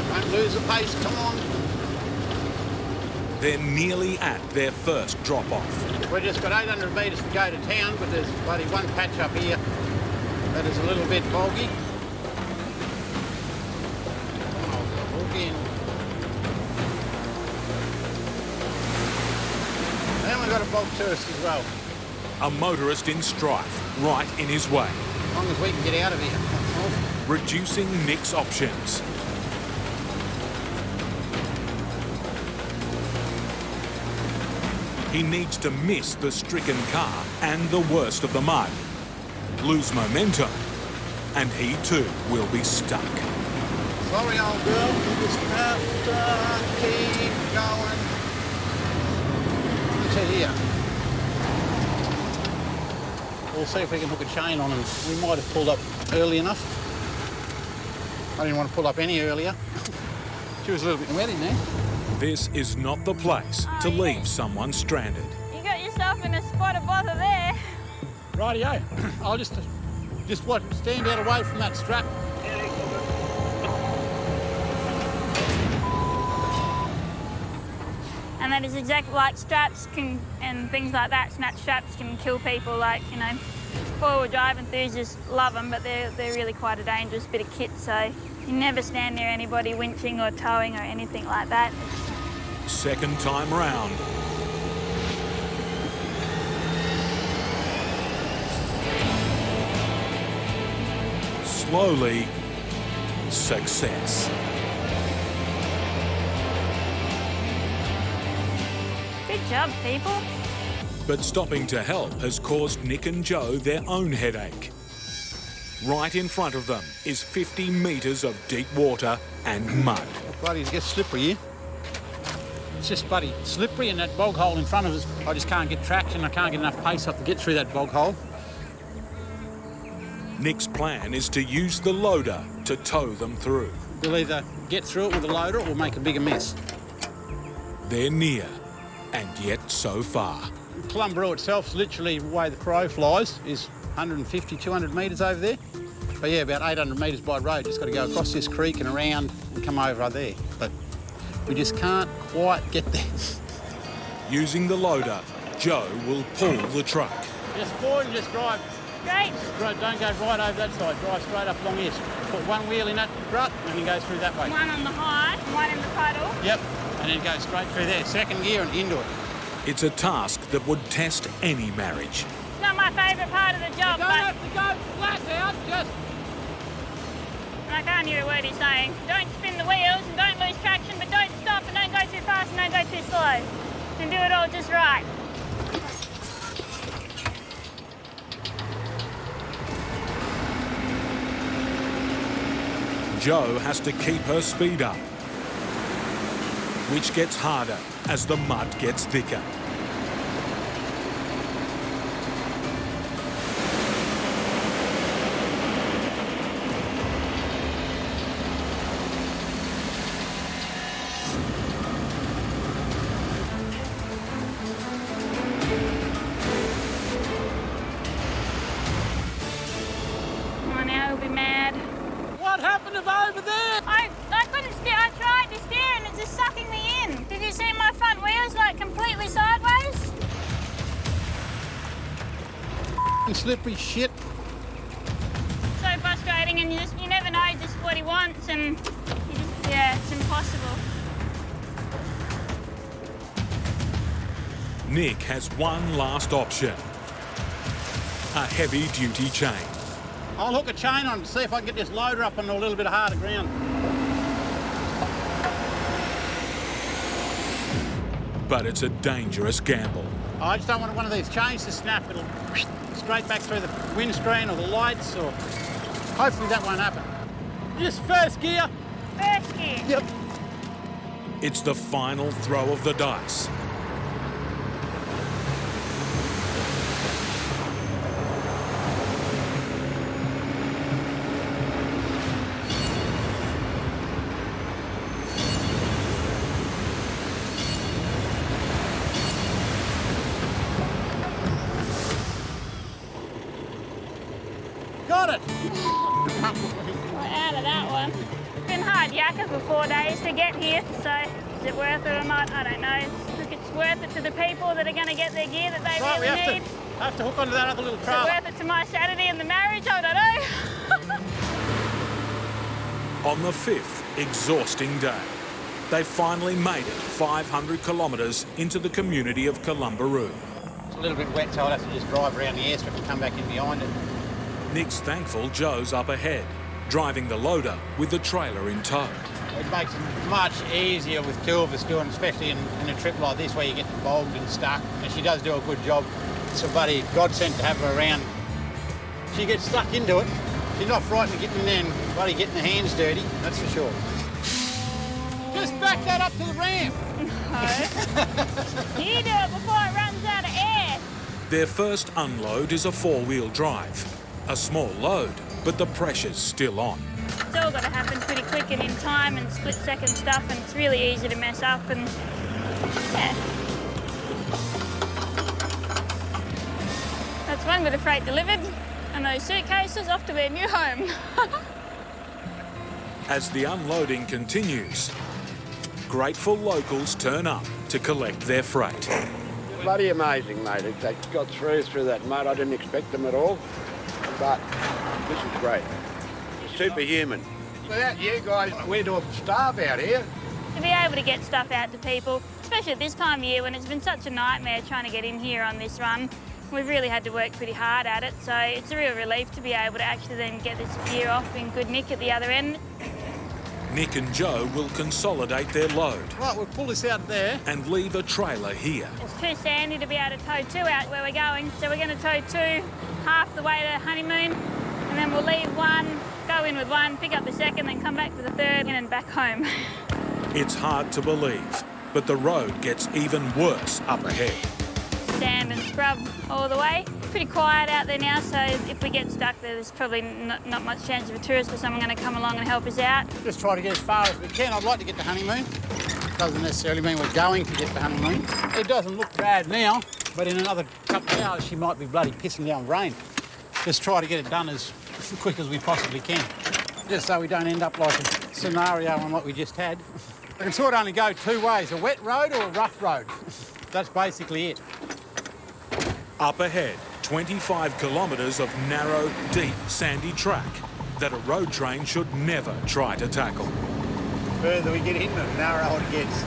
Don't lose the pace, come on.
They're nearly at their first drop-off.
We've just got 800 metres to go to town, but there's bloody one patch up here that is a little bit boggy. I'll hook in. Then we've got a bog tourist as well.
A motorist in strife, right in his way.
As long as we can get out of here.
Reducing Nick's options. He needs to miss the stricken car and the worst of the mud, lose momentum, and he too will be stuck.
Sorry, old girl, you just have to keep going to here. We'll see if we can hook a chain on him. We might have pulled up early enough. I didn't want to pull up any earlier. She was a little bit wet in there.
This is not the place to leave someone stranded.
You got yourself in a spot of bother there.
Rightio. I'll just what, stand out away from that strap.
And that is exactly like straps and things like that. Snap straps can kill people. Like, you know, four-wheel drive enthusiasts love them, but they're really quite a dangerous bit of kit. So you never stand near anybody winching or towing or anything like that.
Second time round. Slowly, success.
Good job, people.
But stopping to help has caused Nick and Joe their own headache. Right in front of them is 50 metres of deep water and mud.
Bloody, it gets slippery here. It's just bloody slippery, and that bog hole in front of us, I just can't get traction. I can't get enough pace up to get through that bog hole.
Nick's plan is to use the loader to tow them through.
We'll either get through it with a loader or make a bigger mess.
They're near, and yet so far.
Clumbaroo itself is literally the way the crow flies, is 150, 200 metres over there. But yeah, about 800 metres by road. Just got to go across this creek and around and come over there. But we just can't quite get there.
Using the loader, Joe will pull the truck.
Just forward and just drive.
Great.
Don't go right over that side. Drive straight up along here. Put one wheel in that rut and then go through that way.
One on the high, one in the puddle.
Yep. And then go straight through there. Second gear and into it.
It's a task that would test any marriage.
It's not my favourite part of the job,
You don't have to go flat out, just...
I can't hear a word he's saying. Don't spin the wheels and don't lose traction, but don't stop and don't go too fast and don't go too slow. And do it all just right.
Joe has to keep her speed up, which gets harder as the mud gets thicker.
Oh, now he'll be mad.
What happened over there?
I couldn't steer. I tried to steer and it's just sucking me in. Did you see my front wheels like completely sideways?
Slippery shit.
So frustrating, and you never know just what he wants, and yeah, it's impossible.
Nick has one last option. A heavy-duty chain.
I'll hook a chain on to see if I can get this loader up on a little bit of harder ground.
But it's a dangerous gamble.
I just don't want one of these chains to snap. It'll straight back through the windscreen or the lights, or hopefully that won't happen. Just first gear.
First gear.
Yep.
It's the final throw of the dice.
Got it!
We're out of that one. It's been hard yakka for 4 days to get here, so is it worth it or not? I don't know. Look, it's worth it to the people that are going to get their gear that they
Right,
really need.
I have to hook onto that other little trailer.
Is it worth it to my Saturday and the marriage? I don't know.
On the 5th exhausting day, they finally made it 500 kilometres into the community of Columbaroo.
It's a little bit wet, so I'll have to just drive around the airstrip and come back in behind it.
Nick's thankful Joe's up ahead, driving the loader with the trailer in tow.
It makes it much easier with two of us doing, especially in a trip like this where you get bogged and stuck. And she does do a good job. It's a bloody godsend to have her around. She gets stuck into it. She's not frightened of getting in there and bloody getting her hands dirty, that's for sure. Just back that up to the ramp.
No. You do it before it runs out of air.
Their first unload is a 4-wheel drive. A small load, but the pressure's still on.
It's all got to happen pretty quick and in time and split-second stuff, and it's really easy to mess up, and yeah. That's one bit of freight delivered, and those suitcases off to their new home.
As the unloading continues, grateful locals turn up to collect their freight.
Bloody amazing, mate. They got through that mud. I didn't expect them at all, but this is great. Superhuman. Without you guys, we'd all starve out here.
To be able to get stuff out to people, especially at this time of year when it's been such a nightmare trying to get in here on this run, we've really had to work pretty hard at it, so it's a real relief to be able to actually then get this gear off in good nick at the other end.
Nick and Joe will consolidate their load.
Right, we'll pull this out there.
And leave a trailer here.
It's too sandy to be able to tow 2 out where we're going, so we're going to tow 2 half the way to Honeymoon, and then we'll leave 1, go in with 1, pick up the second, then come back for the third, and back home.
It's hard to believe, but the road gets even worse up ahead.
Sand and scrub all the way. Pretty quiet out there now, so if we get stuck there's probably not much chance of a tourist or someone going to come along and help us out.
Just try to get as far as we can. I'd like to get to Honeymoon. Doesn't necessarily mean we're going to get to Honeymoon. It doesn't look bad now, but in another couple of hours she might be bloody pissing down rain. Just try to get it done as quick as we possibly can, just so we don't end up like a scenario on what we just had. We can sort of only go 2 ways, a wet road or a rough road. That's basically it.
Up ahead, 25 kilometres of narrow, deep, sandy track that a road train should never try to tackle.
The further we get in, the narrower it gets.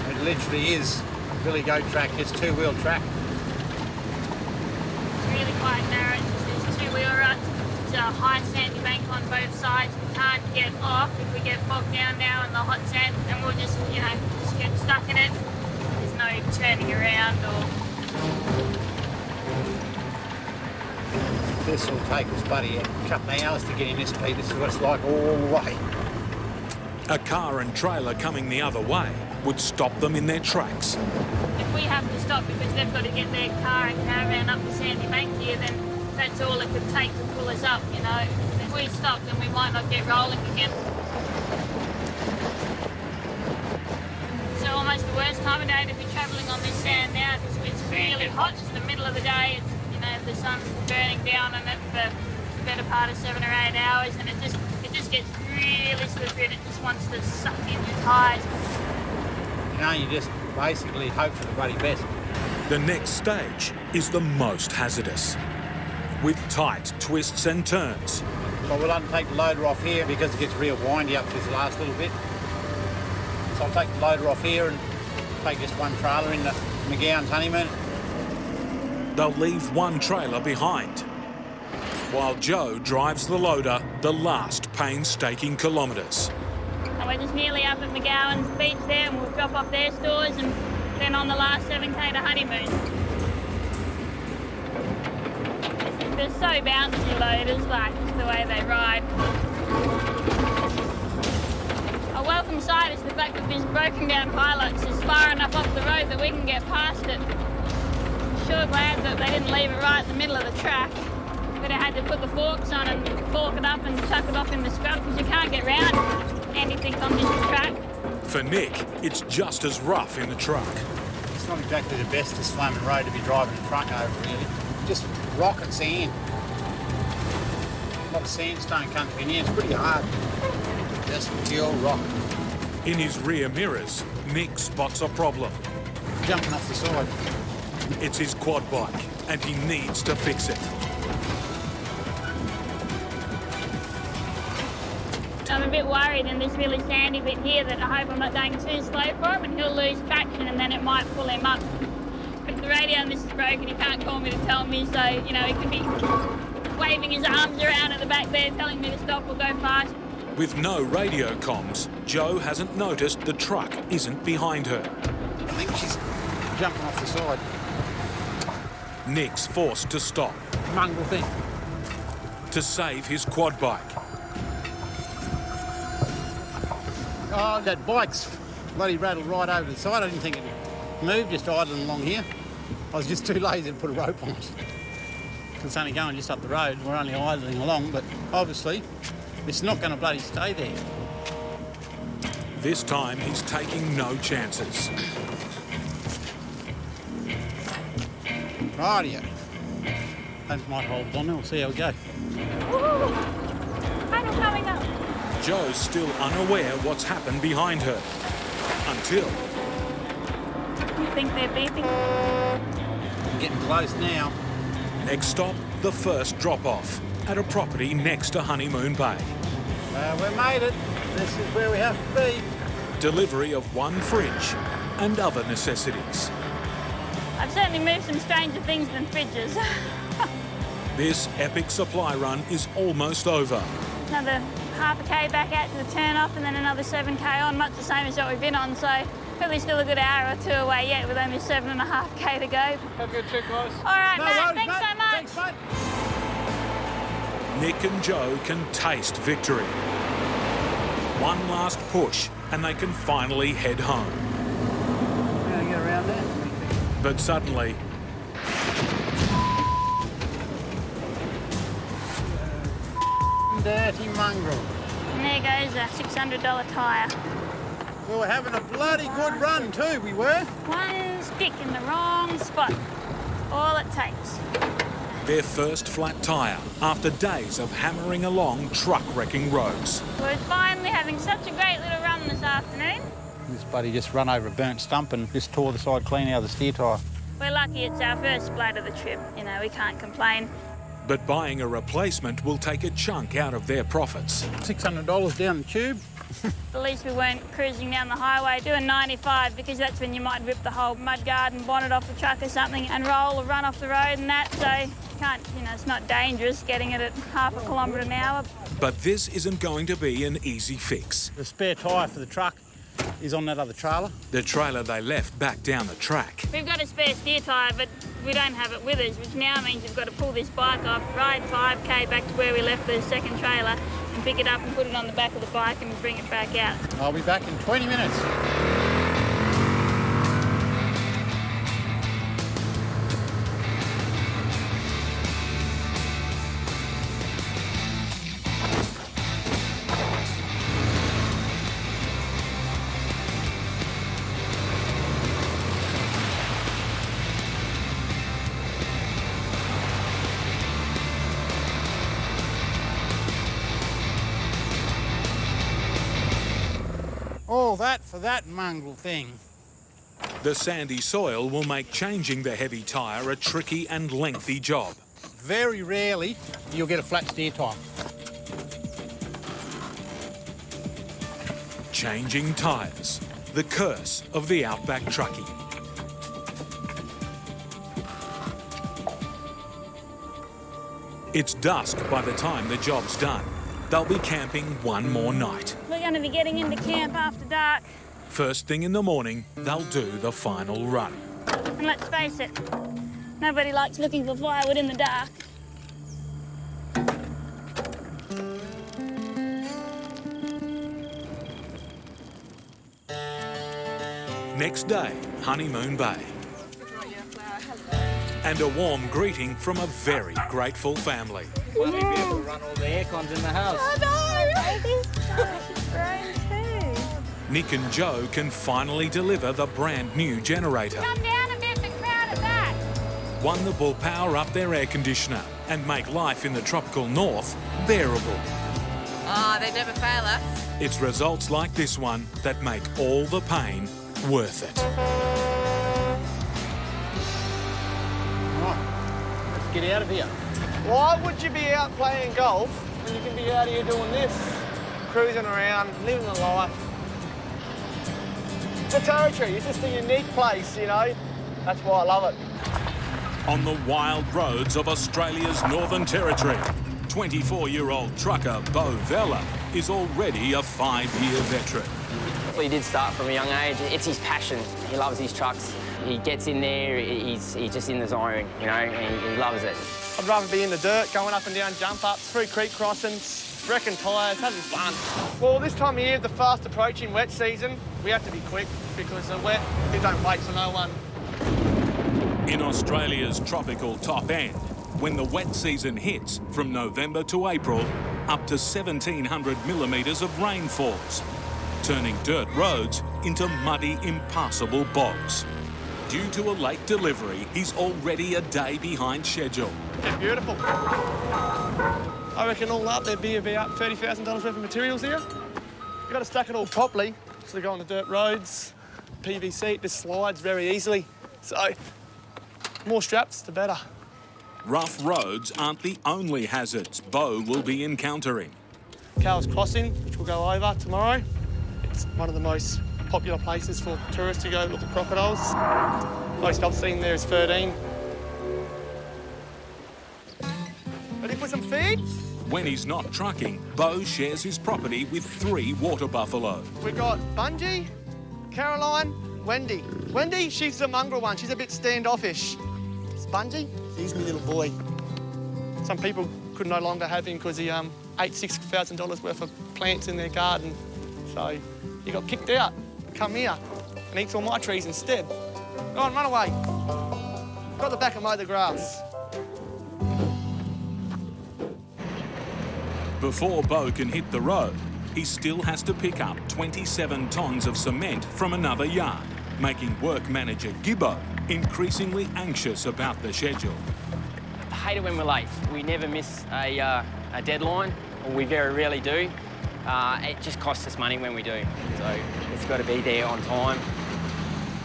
It literally is billy goat track, it's 2-wheel track.
It's really quite narrow, there's 2-wheel ruts. It's a high sandy bank on both sides. We can't get off if we get bogged down now in the hot sand, and we'll just, just get stuck in it. There's no turning around or...
This will take us bloody a couple of hours to get in this, Pete. This is what it's like all the way.
A car and trailer coming the other way would stop them in their tracks.
If we have to stop because they've got to get their car and caravan up the sandy bank here, then that's all it could take to pull us up, If we stop, then we might not get rolling again. It's almost the worst time of day to be travelling on this sand now because it's really hot. It's the middle of the day. It's, the sun's burning down on it for the better part of 7 or 8 hours, and it just gets really slippery and it just wants to suck in your tyres.
You just basically hope for the bloody best.
The next stage is the most hazardous, with tight twists and turns.
So we'll untake the loader off here because it gets real windy up this last little bit. So I'll take the loader off here and take just 1 trailer into McGowan's Honeymoon.
They'll leave 1 trailer behind. while Joe drives the loader the last painstaking kilometres.
And we're just nearly up at McGowan's beach there, and we'll drop off their stores and then on the last 7k to Honeymoon. They're so bouncy loaders, like just the way they ride. A welcome sight is the fact that this broken down Hilux is far enough off the road that we can get past it. Sure glad that they didn't leave it right in the middle of the track. We'd have had to put the forks on and fork it up and chuck it off in the scrub because you can't get round anything on this track.
For Nick, it's just as rough in the truck.
It's not exactly the bestest flaming road to be driving a truck over, really. Just rock and sand. A lot of sandstone country in here. It's pretty hard. Just pure rock.
In his rear mirrors, Nick spots a problem.
Jumping off the side.
It's his quad bike, and he needs to fix it.
I'm a bit worried in this really sandy bit here that I hope I'm not going too slow for him and he'll lose traction and then it might pull him up. If the radio on this is broken, he can't call me to tell me, so, you know, he could be waving his arms around at the back there telling me to stop or go fast.
With no radio comms, Joe hasn't noticed the truck isn't behind her.
I think she's jumping off the side.
Nick's forced to stop.
Mongrel thing.
To save his quad bike.
Oh, that bike's bloody rattled right over the side. I didn't think it moved, just idling along here. I was just too lazy to put a rope on it. It's only going just up the road. We're only idling along, but obviously it's not going to bloody stay there.
This time he's taking no chances.
Rightio. That might hold on. We'll see how we go.
Woohoo! Final coming up.
Joe's still unaware what's happened behind her. Until...
You think they're beeping?
I'm getting close now.
Next stop, the first drop-off at a property next to Honeymoon Bay.
We made it. This is where we have to be.
Delivery of one fridge and other necessities.
I've certainly moved some stranger things than fridges.
This epic supply run is almost over.
Another half a k back out to the turn-off and then another 7k on, much the same as what we've been on, so probably still a good hour or two away yet with only 7.5k to go.
Have a good trip, guys.
All right,
No
Matt,
worries,
thanks
mate.
so much.
Thanks, mate.
Nick and Joe can taste victory. One last push and they can finally head home.
We're going to get around there.
But suddenly...
Dirty mongrel.
And there goes a $600 tyre.
We were having a bloody good run too, we were.
One stick in the wrong spot. All it takes.
Their first flat tyre after days of hammering along truck-wrecking roads.
We're finally having such a great little run this afternoon.
This buddy just run over a burnt stump and just tore the side clean out of the steer tyre.
We're lucky it's our first splat of the trip. You know, we can't complain.
But buying a replacement will take a chunk out of their profits.
$600 down the tube.
At least we weren't cruising down the highway doing 95 because that's when you might rip the whole mudguard and bonnet off the truck or something and roll or run off the road and that, so you can't, you know, it's not dangerous getting it at half a kilometre an hour.
But this isn't going to be an easy fix.
The spare tyre for the truck is on that other trailer.
The trailer they left back down the track.
We've got a spare steer tyre, but we don't have it with us, which now means we've got to pull this bike off, ride 5k back to where we left the second trailer and pick it up and put it on the back of the bike and bring it back out.
I'll be back in 20 minutes. All that for that mongrel thing.
The sandy soil will make changing the heavy tyre a tricky and lengthy job.
Very rarely you'll get a flat steer tyre.
Changing tyres. The curse of the Outback truckie. It's dusk by the time the job's done. They'll be camping one more night.
We're going to be getting into camp after dark.
First thing in the morning, they'll do the final run.
And let's face it, nobody likes looking for firewood in the dark.
Next day, Honeymoon Bay. And a warm greeting from a very grateful family.
Why don't we be able to run all the air cons in the house?
Oh no, baby's grown too.
Nick and Joe can finally deliver the brand new generator.
Come down a bit but crowd it back.
One that will power up their air conditioner and make life in the tropical north bearable.
Oh, they never fail us.
It's results like this one that make all the pain worth it.
Right, let's get out of here.
Why would you be out playing golf when you can be out here doing this? Cruising around, living the life. It's a territory, it's just a unique place, you know? That's why I love it.
On the wild roads of Australia's Northern Territory, 24-year-old trucker Bo Vella is already a 5-year veteran.
He did start from a young age. It's his passion. He loves his trucks. He gets in there, he's just in the zone, you know, and he loves it.
I'd rather be in the dirt, going up and down jump-ups, through creek crossings, wrecking tyres, having fun. Well, this time of year, the fast approaching wet season, we have to be quick because the wet, it don't wait for no one.
In Australia's tropical top end, when the wet season hits from November to April, up to 1,700 millimetres of rain falls, turning dirt roads into muddy, impassable bogs. Due to a late delivery, he's already a day behind schedule.
They're beautiful. I reckon all up there'd be about $30,000 worth of materials here. You've got to stack it all properly, so they go on the dirt roads. PVC, it just slides very easily. So, more straps, the better.
Rough roads aren't the only hazards Bo will be encountering.
Cowes Crossing, which we'll go over tomorrow. It's one of the most popular places for tourists to go look at crocodiles. Most I've seen there is 13. Ready for some feed?
When he's not trucking, Bo shares his property with 3 water buffalo.
We've got Bungie, Caroline, Wendy. Wendy, she's the mongrel one. She's a bit standoffish. Bungie, he's my little boy. Some people could no longer have him because he ate $6,000 worth of plants in their garden. So he got kicked out. Come here and eats all my trees instead. Go on, run away. Got the back and mow the grass.
Before Bo can hit the road, he still has to pick up 27 tonnes of cement from another yard, making work manager Gibbo increasingly anxious about the schedule.
I hate it when we're late. We never miss a deadline, or we very rarely do. It just costs us money when we do, so it's got to be there on time.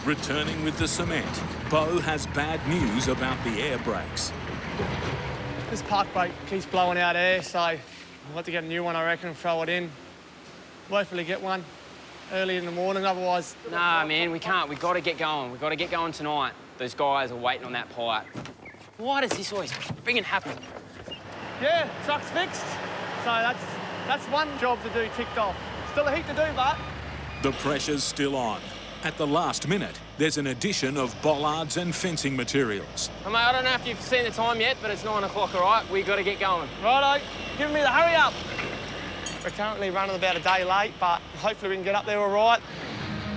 Returning with the cement, Bo has bad news about the air brakes.
This park brake keeps blowing out air, so I'll have to get a new one, I reckon, and throw it in. Hopefully get one early in the morning, otherwise...
Nah, man, we can't. We've got to get going. We've got to get going tonight. Those guys are waiting on that pipe. Why does this always friggin' happen?
Yeah, truck's fixed. So that's one job to do ticked off. Still a heap to do, but...
The pressure's still on. At the last minute, there's an addition of bollards and fencing materials.
Mate, I don't know if you've seen the time yet, but it's 9 o'clock, all right? We've got to get going.
Righto, give me the hurry up. We're currently running about a day late, but hopefully we can get up there all right.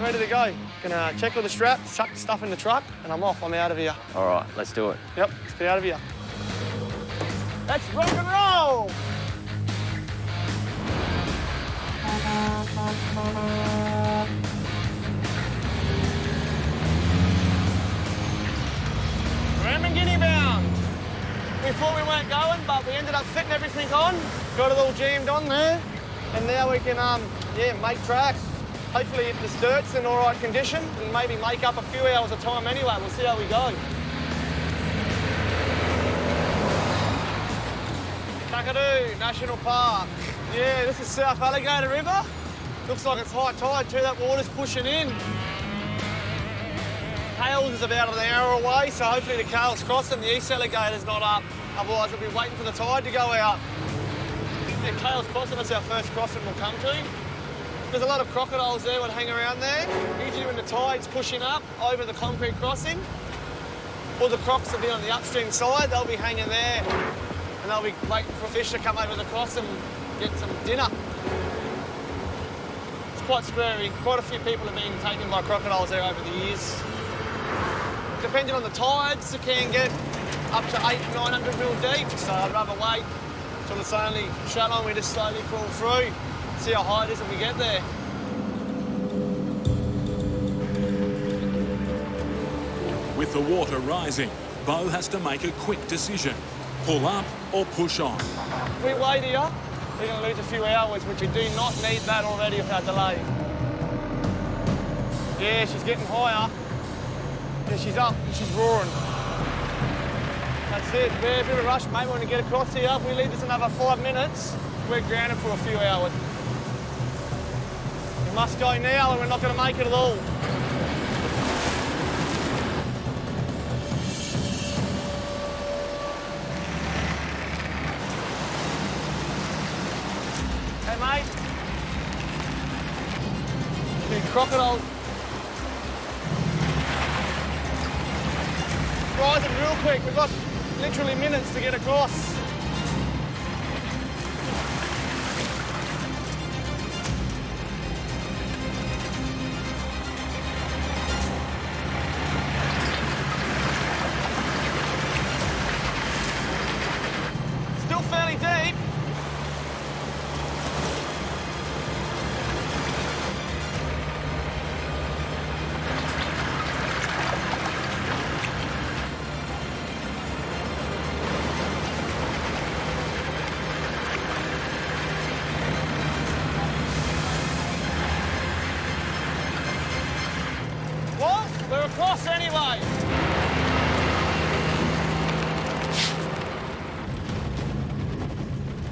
Ready to go. Gonna check all the straps, chuck the stuff in the truck, and I'm off. I'm out of here.
All right, let's do it.
Yep, let's get out of here. Let's rock and roll! Guinea bound. We thought we weren't going, but we ended up fitting everything on. Got it all jammed on there, and now we can, make tracks. Hopefully, if this dirt's in all right condition, and maybe make up a few hours of time anyway. We'll see how we go. Kakadu National Park. Yeah, this is South Alligator River. Looks like it's high tide too. That water's pushing in. Hales is about an hour away, so hopefully the Cales Crossing, the East Alligator's not up Otherwise, we'll be waiting for the tide to go out. Yeah, Kale's Crossing, that's our first crossing we'll come to. There's a lot of crocodiles there that hang around there. Usually when the tide's pushing up over the concrete crossing, all the crocs will be on the upstream side, they'll be hanging there and they'll be waiting for fish to come over the cross and get some dinner. It's quite scary. Quite a few people have been taken by crocodiles there over the years. Depending on the tides, it can get up to 800-900 mil deep, so I'd rather wait till it's only shallow and we just slowly crawl through, see how high it is when we get there.
With the water rising, Bo has to make a quick decision. Pull up or push on.
If we wait here, we're going to lose a few hours, which we do not need that already with our delay. Yeah, she's getting higher. Yeah, she's up and she's roaring. That's it. We're a bit of a rush, mate. We want to get across here. If we leave this another 5 minutes, we're grounded for a few hours. We must go now or we're not going to make it at all. Hey, mate. Big crocodile. Rising real quick. We've got literally minutes to get across. Still fairly deep. We're across anyway.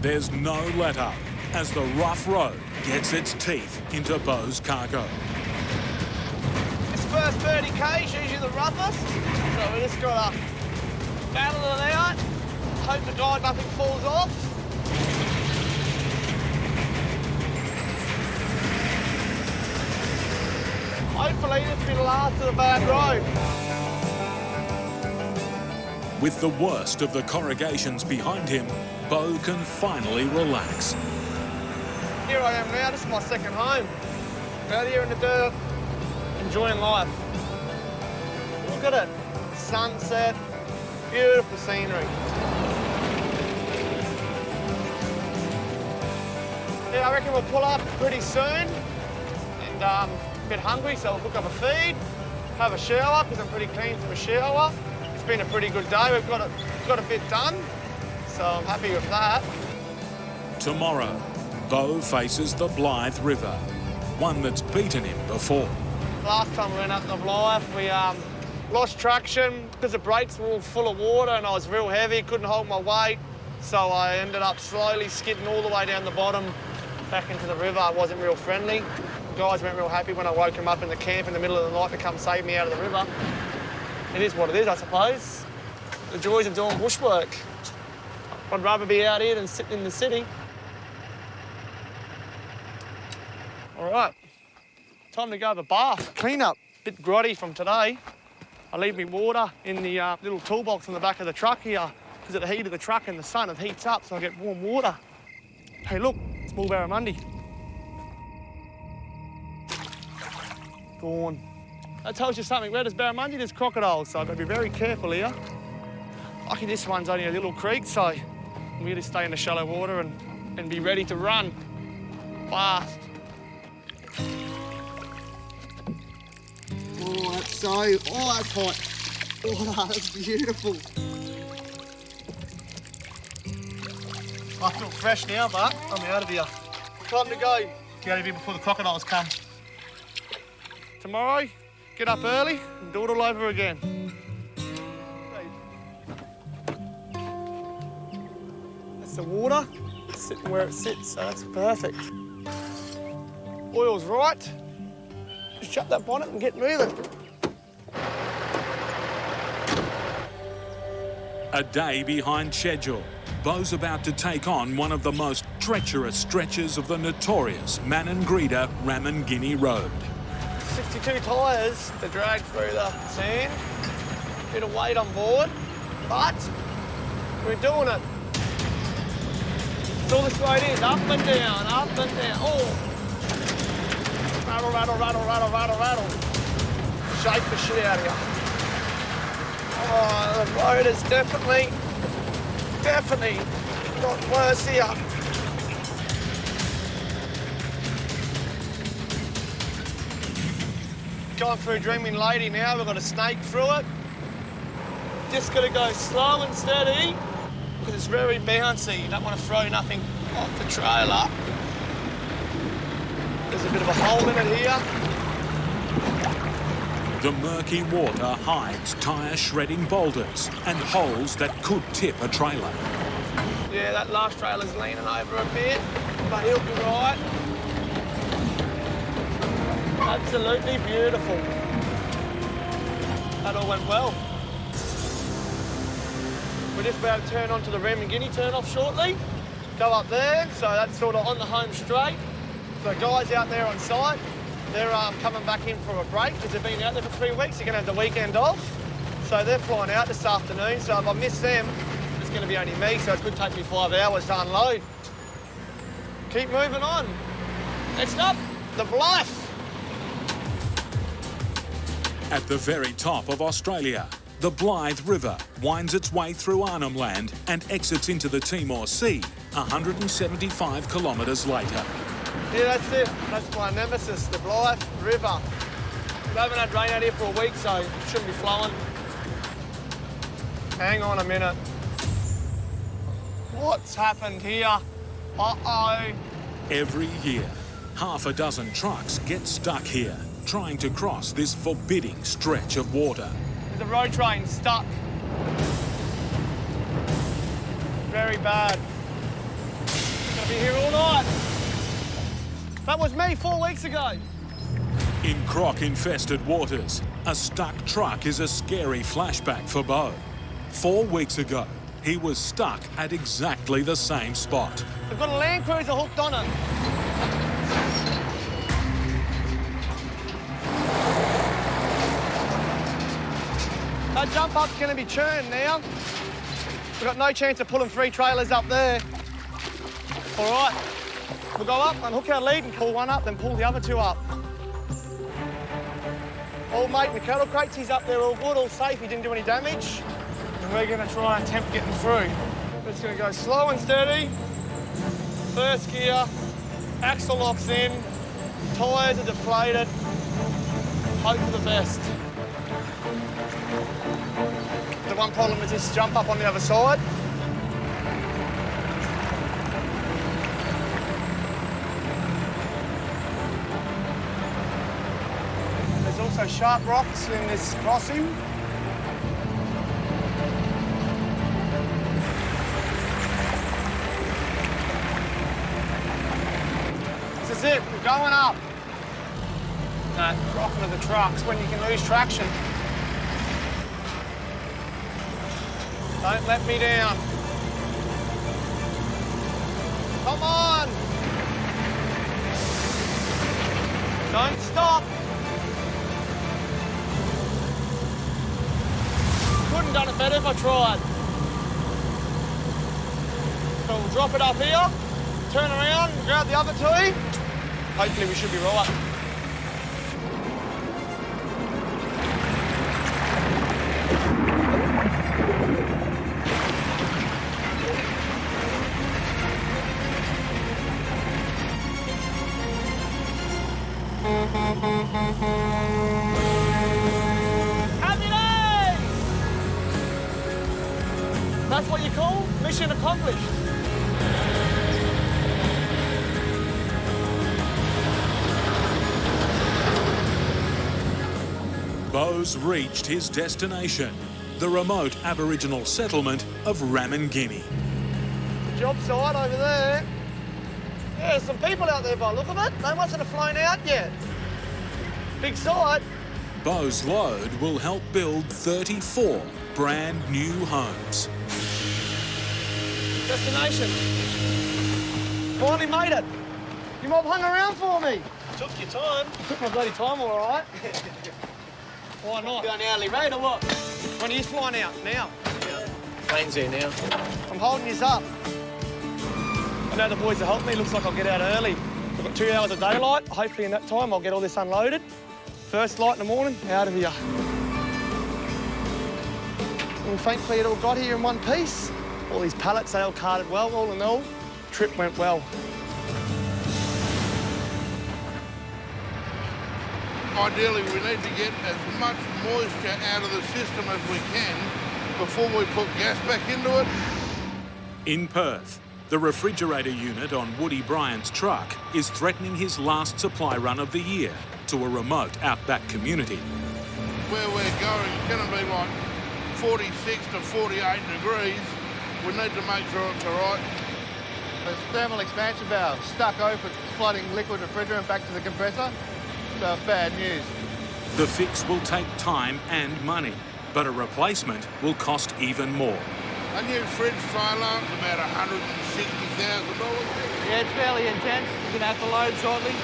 There's no let-up as the rough road gets its teeth into Bo's cargo.
This first 30k is usually the roughest, so we just got to battle it out, hope to God nothing falls off. Hopefully this will be the last of the bad road.
With the worst of the corrugations behind him, Bo can finally relax.
Here I am now, this is my second home. Out here in the dirt, enjoying life. Look at it, sunset, beautiful scenery. Yeah, I reckon we'll pull up pretty soon. And a bit hungry, so we'll cook up a feed, have a shower, because I'm pretty clean from a shower. It's been a pretty good day. We've got a bit done, so I'm happy with that.
Tomorrow, Bo faces the Blythe River, one that's beaten him before.
Last time we went up the Blythe, we lost traction because the brakes were all full of water and I was real heavy, couldn't hold my weight. So I ended up slowly skidding all the way down the bottom, back into the river. It wasn't real friendly. The guys weren't real happy when I woke them up in the camp in the middle of the night to come save me out of the river. It is what it is, I suppose. The joys of doing bushwork. I'd rather be out here than sitting in the city. All right, time to go have a bath. Clean up, bit grotty from today. I leave me water in the little toolbox on the back of the truck here because of the heat of the truck and the sun, it heats up so I get warm water. Hey, look, small barramundi. Gone. That tells you something. Where there's barramundi, there's crocodiles, so I've got to be very careful here. Lucky this one's only a little creek, so I'm really stay in the shallow water and be ready to run fast. Oh, that's that's hot. Oh, that's beautiful. I feel fresh now, but I'm out of here. Time to go. Get out of here before the crocodiles come. Tomorrow, get up early and do it all over again. That's the water, sitting where it sits, so that's perfect. Oil's right. Just shut that bonnet and get moving.
A day behind schedule, Beau's about to take on one of the most treacherous stretches of the notorious Maningrida Ramangini Road.
62 tyres to drag through the sand. Bit of weight on board, but we're doing it. That's all this road is, up and down, up and down. Oh! Rattle, rattle, rattle, rattle, rattle, rattle. Shake the shit out of you. Oh, the road is definitely got worse here. Going through Dreaming Lady now, we've got a snake through it. Just got to go slow and steady because it's very bouncy. You don't want to throw nothing off the trailer. There's a bit of a hole in it here.
The murky water hides tyre-shredding boulders and holes that could tip a trailer.
Yeah, that last trailer's leaning over a bit, but he'll be right. Absolutely beautiful. That all went well. We're just about to turn onto the Ramangini turn-off shortly. Go up there, so that's sort of on the home straight. So guys out there on site, they're coming back in for a break because they've been out there for 3 weeks. They're going to have the weekend off. So they're flying out this afternoon. So if I miss them, it's going to be only me. So it's going to take me 5 hours to unload. Keep moving on. Next up, the Blythe.
At the very top of Australia, the Blythe River winds its way through Arnhem Land and exits into the Timor Sea 175 kilometres later.
Yeah, that's it. That's my nemesis, the Blythe River. We haven't had rain out here for a week, so it shouldn't be flowing. Hang on a minute. What's happened here? Uh-oh.
Every year, half a dozen trucks get stuck here, trying to cross this forbidding stretch of water.
The road train's stuck. Very bad. Gonna be here all night. That was me 4 weeks ago.
In croc-infested waters, a stuck truck is a scary flashback for Beau. 4 weeks ago, he was stuck at exactly the same spot.
We've got a Land Cruiser hooked on it. That jump up's going to be churned now. We've got no chance of pulling 3 trailers up there. All right, we'll go up, unhook our lead and pull one up, then pull the other 2 up. Old mate in the cattle crates, he's up there all good, all safe, he didn't do any damage. And we're going to try and attempt getting through. We're just going to go slow and steady. First gear, axle locks in, tyres are deflated. Hope for the best. The one problem is this jump up on the other side. There's also sharp rocks in this crossing. This is it, we're going up. That rocking of the trucks when you can lose traction. Don't let me down. Come on. Don't stop. Couldn't have done it better if I tried. So we'll drop it up here, turn around, grab the other 2. Hopefully we should be right. Happy days! That's what you call mission accomplished.
Beau's reached his destination, the remote Aboriginal settlement of Ramangini.
The job site over there. Yeah, there's some people out there by the look of it. They mustn't have flown out yet. Big site.
Beau's load will help build 34 brand new homes.
Destination. Finally made it. You mob hung around for me.
Took your time.
Took my bloody time, all right. Why not?
You on hourly rate or what?
When are you flying out? Now?
Plane's here now.
I'm holding you up. I know the boys will help me. Looks like I'll get out early. I've got 2 hours of daylight. Hopefully in that time I'll get all this unloaded. First light in the morning, out of here. And thankfully it all got here in one piece. All these pallets, they all carted well, all in all. Trip went well.
Ideally, we need to get as much moisture out of the system as we can before we put gas back into it.
In Perth, the refrigerator unit on Woody Bryant's truck is threatening his last supply run of the year to a remote outback community.
Where we're going is going to be like 46 to 48 degrees. We need to make sure it's all right.
There's thermal expansion valve stuck open, flooding liquid refrigerant back to the compressor. So bad news.
The fix will take time and money, but a replacement will cost even more.
A new fridge trailer is about $160,000.
Yeah, it's fairly intense. You're going to have to load shortly.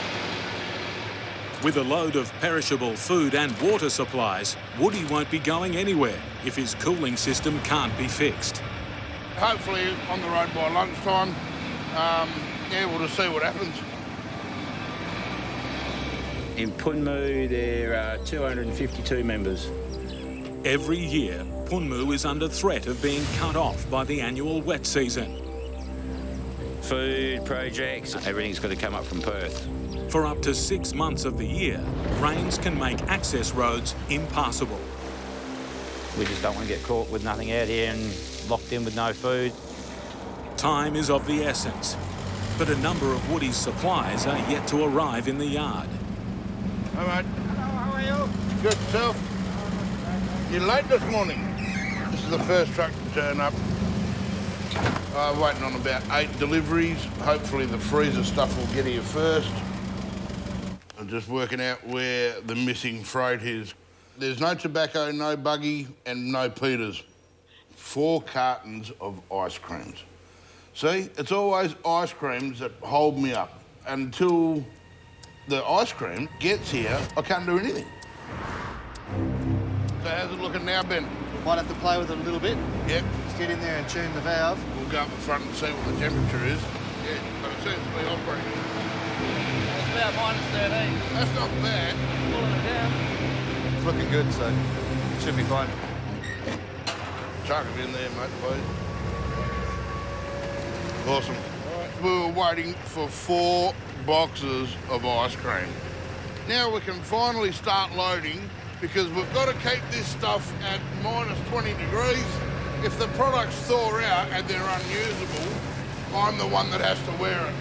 With a load of perishable food and water supplies, Woody won't be going anywhere if his cooling system can't be fixed.
Hopefully on the road by lunchtime. Yeah, we'll just see what happens.
In Punmu, there are 252 members.
Every year, Punmu is under threat of being cut off by the annual wet season.
Food, projects, everything's got to come up from Perth.
For up to 6 months of the year, rains can make access roads impassable.
We just don't want to get caught with nothing out here and locked in with no food.
Time is of the essence, but a number of Woody's supplies are yet to arrive in the yard.
All right.
Hello, how are you?
Good, self. You're late this morning. This is the first truck to turn up. Waiting on about 8 deliveries. Hopefully the freezer stuff will get here first. I'm just working out where the missing freight is. There's no tobacco, no buggy, and no Peters. 4 cartons of ice creams. See, it's always ice creams that hold me up. Until the ice cream gets here, I can't do anything. So how's it looking now, Ben?
Might have to play with it a little bit.
Yep.
Just get in there and tune the valve.
We'll go up the front and see what the temperature is. Yeah, but it seems to be operating.
It's about -13.
That's not bad.
Pulling it down. It's looking good, so it should be fine.
Chuck it in there, mate, please. Awesome. We were waiting for 4 boxes of ice cream. Now we can finally start loading because we've got to keep this stuff at -20 degrees. If the products thaw out and they're unusable, I'm the one that has to wear it.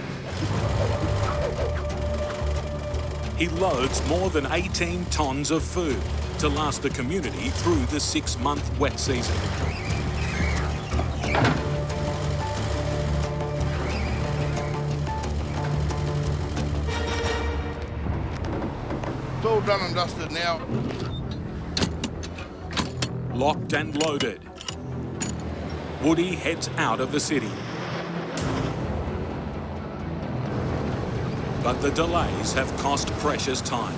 He loads more than 18 tonnes of food to last the community through the 6-month wet season.
It's all done and dusted now.
Locked and loaded, Woody heads out of the city. But the delays have cost precious time.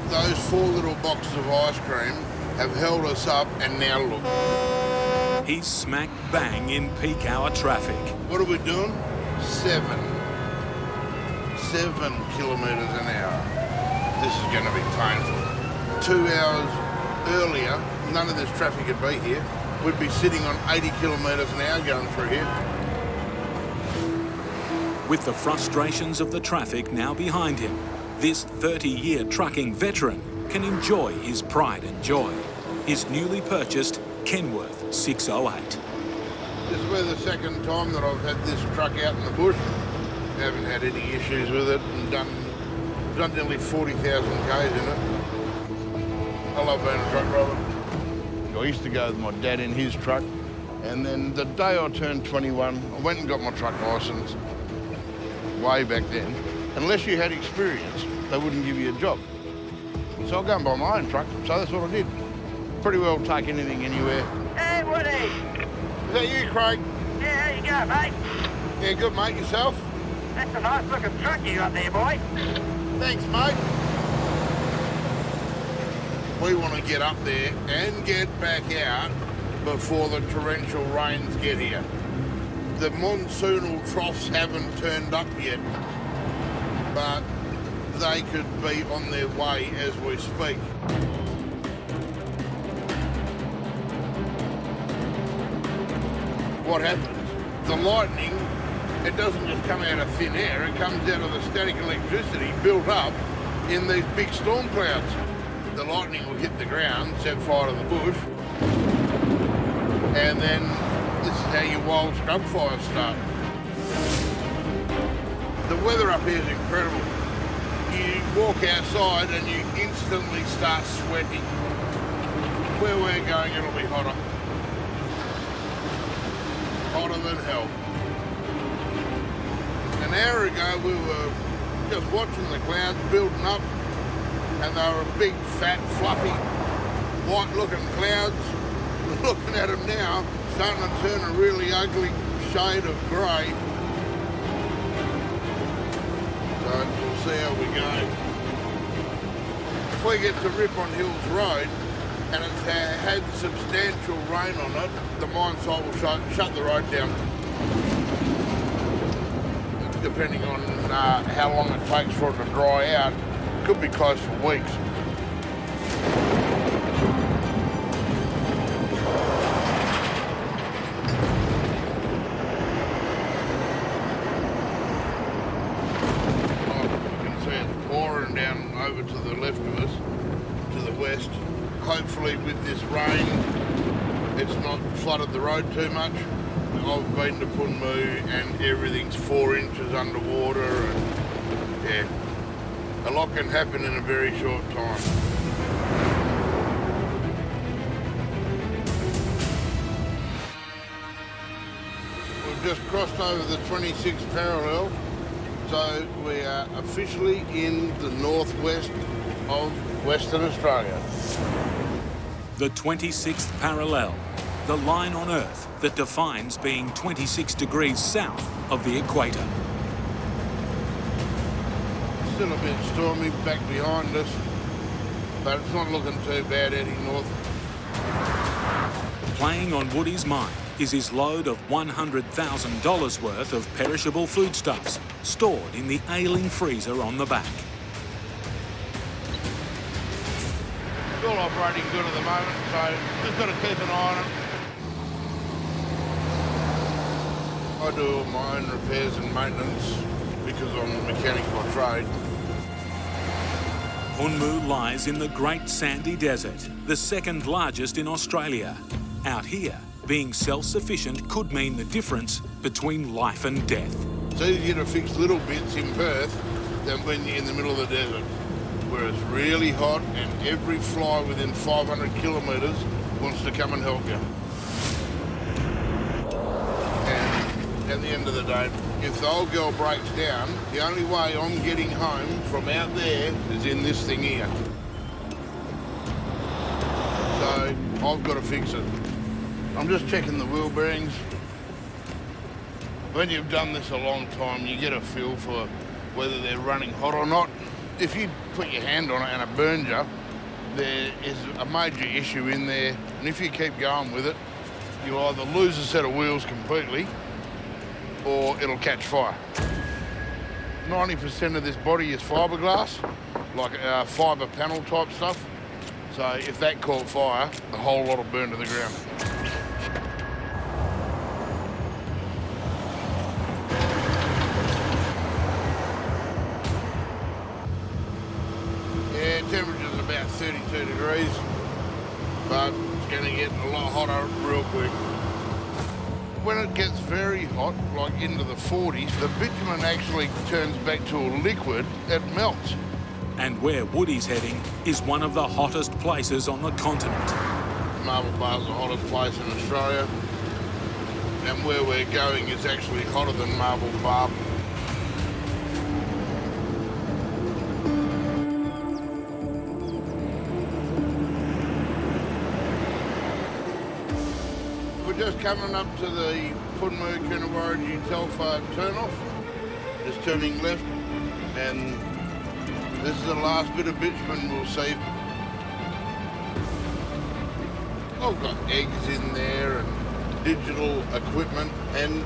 Those 4 little boxes of ice cream have held us up, and now look.
He's smack bang in peak hour traffic.
What are we doing? 7 kilometres an hour. This is going to be painful. 2 hours earlier, none of this traffic would be here. We'd be sitting on 80 kilometres an hour going through here.
With the frustrations of the traffic now behind him, this 30-year trucking veteran can enjoy his pride and joy. His newly purchased Kenworth 608.
This is the second time that I've had this truck out in the bush. Haven't had any issues with it and done nearly 40,000 Ks in it. I love being a truck driver. I used to go with my dad in his truck, and then the day I turned 21, I went and got my truck licence way back then. Unless you had experience, they wouldn't give you a job. So I'll go and buy my own truck, so that's what I did. Pretty well take anything, anywhere.
Woody!
Is that you, Craig?
Yeah, how you going, mate?
Yeah, good, mate. Yourself?
That's a nice looking truck you got there, boy.
Thanks, mate. We want to get up there and get back out before the torrential rains get here. The monsoonal troughs haven't turned up yet, but they could be on their way as we speak. What happens? The lightning, it doesn't just come out of thin air, it comes out of the static electricity built up in these big storm clouds. The lightning will hit the ground, set fire to the bush, and then this is how your wild scrub fires start. The weather up here is incredible. You walk outside and you instantly start sweating. Where we're going, it'll be hotter. Hotter than hell. An hour ago, we were just watching the clouds building up, and they were big, fat, fluffy, white-looking clouds. Looking at them now, starting to turn a really ugly shade of grey. So we'll see how we go. If we get to Ripon Hills Road and it's had substantial rain on it, the mine site will shut the road down. Depending on how long it takes for it to dry out, it could be closed for weeks. Down over to the left of us, to the west. Hopefully with this rain, it's not flooded the road too much. I've been to Punmu and everything's 4 inches underwater, and yeah, a lot can happen in a very short time. We've just crossed over the 26th parallel. So we are officially in the northwest of Western Australia.
The 26th parallel, the line on Earth that defines being 26 degrees south of the equator.
Still a bit stormy back behind us, but it's not looking too bad heading north.
Playing on Woody's mind is his load of $100,000 worth of perishable foodstuffs stored in the ailing freezer on the back.
It's all operating good at the moment, so just got to keep an eye on it. I do all my own repairs and maintenance because I'm a mechanic by trade.
Punmu lies in the Great Sandy Desert, the second largest in Australia. Out here, being self-sufficient could mean the difference between life and death.
It's easier to fix little bits in Perth than when you're in the middle of the desert, where it's really hot and every fly within 500 kilometres wants to come and help you. And at the end of the day, if the old girl breaks down, the only way I'm getting home from out there is in this thing here. So I've got to fix it. I'm just checking the wheel bearings. When you've done this a long time, you get a feel for whether they're running hot or not. If you put your hand on it and it burns you, there is a major issue in there, and if you keep going with it, you'll either lose a set of wheels completely or it'll catch fire. 90% of this body is fiberglass, like fibre panel type stuff. So if that caught fire, the whole lot will burn to the ground. Yeah, temperature's about 32 degrees, but it's going to get a lot hotter real quick. When it gets very hot, like into the 40s, the bitumen actually turns back to a liquid, it melts.
And where Woody's heading is one of the hottest places on the continent.
Marble Bar's the hottest place in Australia, and where we're going is actually hotter than Marble Bar. just coming up to the Punmu-Coonawarra Telfa turn-off, just turning left, and this is the last bit of bitumen we'll see. I've got eggs in there and digital equipment, and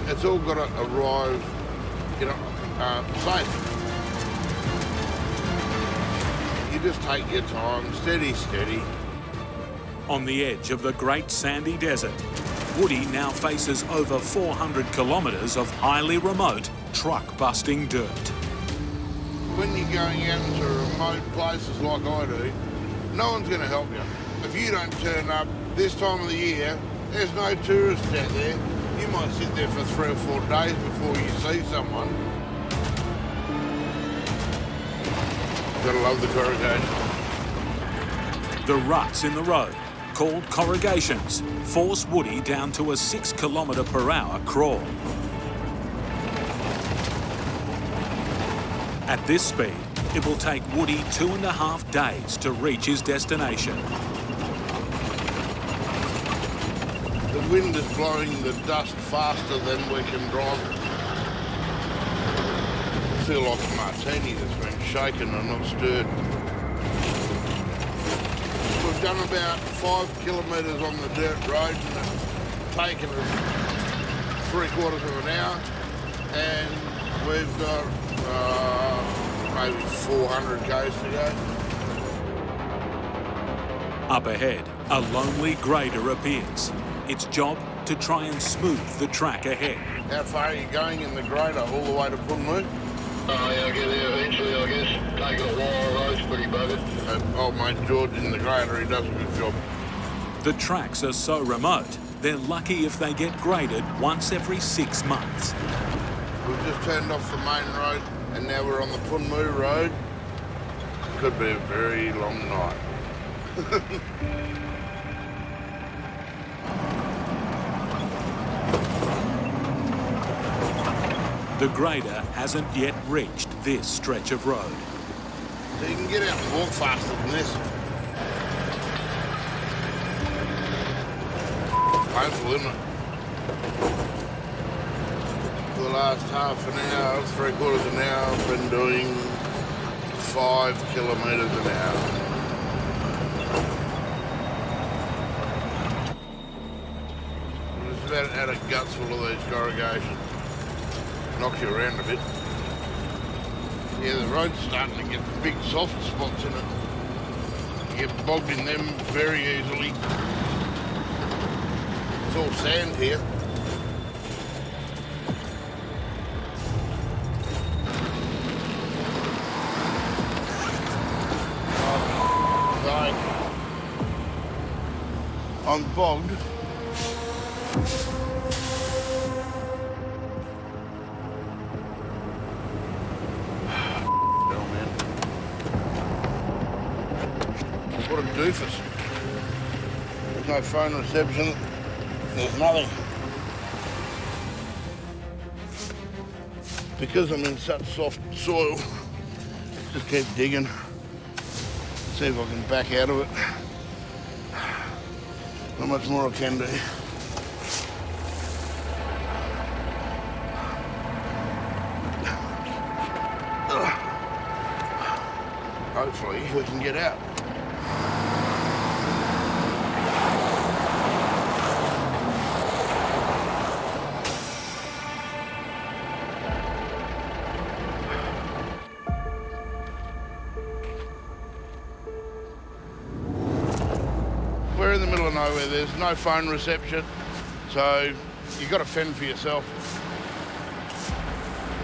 it's all got to arrive, you know, safe. You just take your time, steady, steady.
On the edge of the Great Sandy Desert, Woody now faces over 400 kilometres of highly remote truck-busting dirt.
When you're going out into remote places like I do, no one's going to help you. If you don't turn up this time of the year, there's no tourists out there. You might sit there for 3 or 4 days before you see someone. Gotta love the corrugation.
The ruts in the road, called corrugations, force Woody down to a 6 km/h crawl. At this speed, it will take Woody 2.5 days to reach his destination.
The wind is blowing the dust faster than we can drive it. I feel like a martini that's been shaken and not stirred. We've done about 5 kilometres on the dirt road, and it's taken us 3/4 of an hour, and we've got maybe 400 k's to go.
Up ahead, a lonely grader appears. Its job to try and smooth the track ahead.
How far are you going in the grader? All the way to Punmu?
Yeah, I'll get there eventually, I guess. Taking a while, the road's pretty buggered.
Old mate George in the grader, he does a good job.
The tracks are so remote, they're lucky if they get graded once every 6 months.
We've just turned off the main road, and now we're on the Punmu road. Could be a very long night.
The grader hasn't yet reached this stretch of road.
So you can get out and walk faster than this. Painful, isn't it? For the last half an hour, 3/4 of an hour, I've been doing 5 kilometres an hour. I'm just about out of guts full of these corrugations. Knocks you around a bit. Yeah, the road's starting to get big soft spots in it. You get bogged in them very easily. It's all sand here. So, I'm bogged. What a doofus. There's no phone reception. There's nothing. Because I'm in such soft soil, just keep digging. See if I can back out of it. Not much more I can do. Hopefully we can get out. We're in the middle of nowhere. There's no phone reception, so you've got to fend for yourself.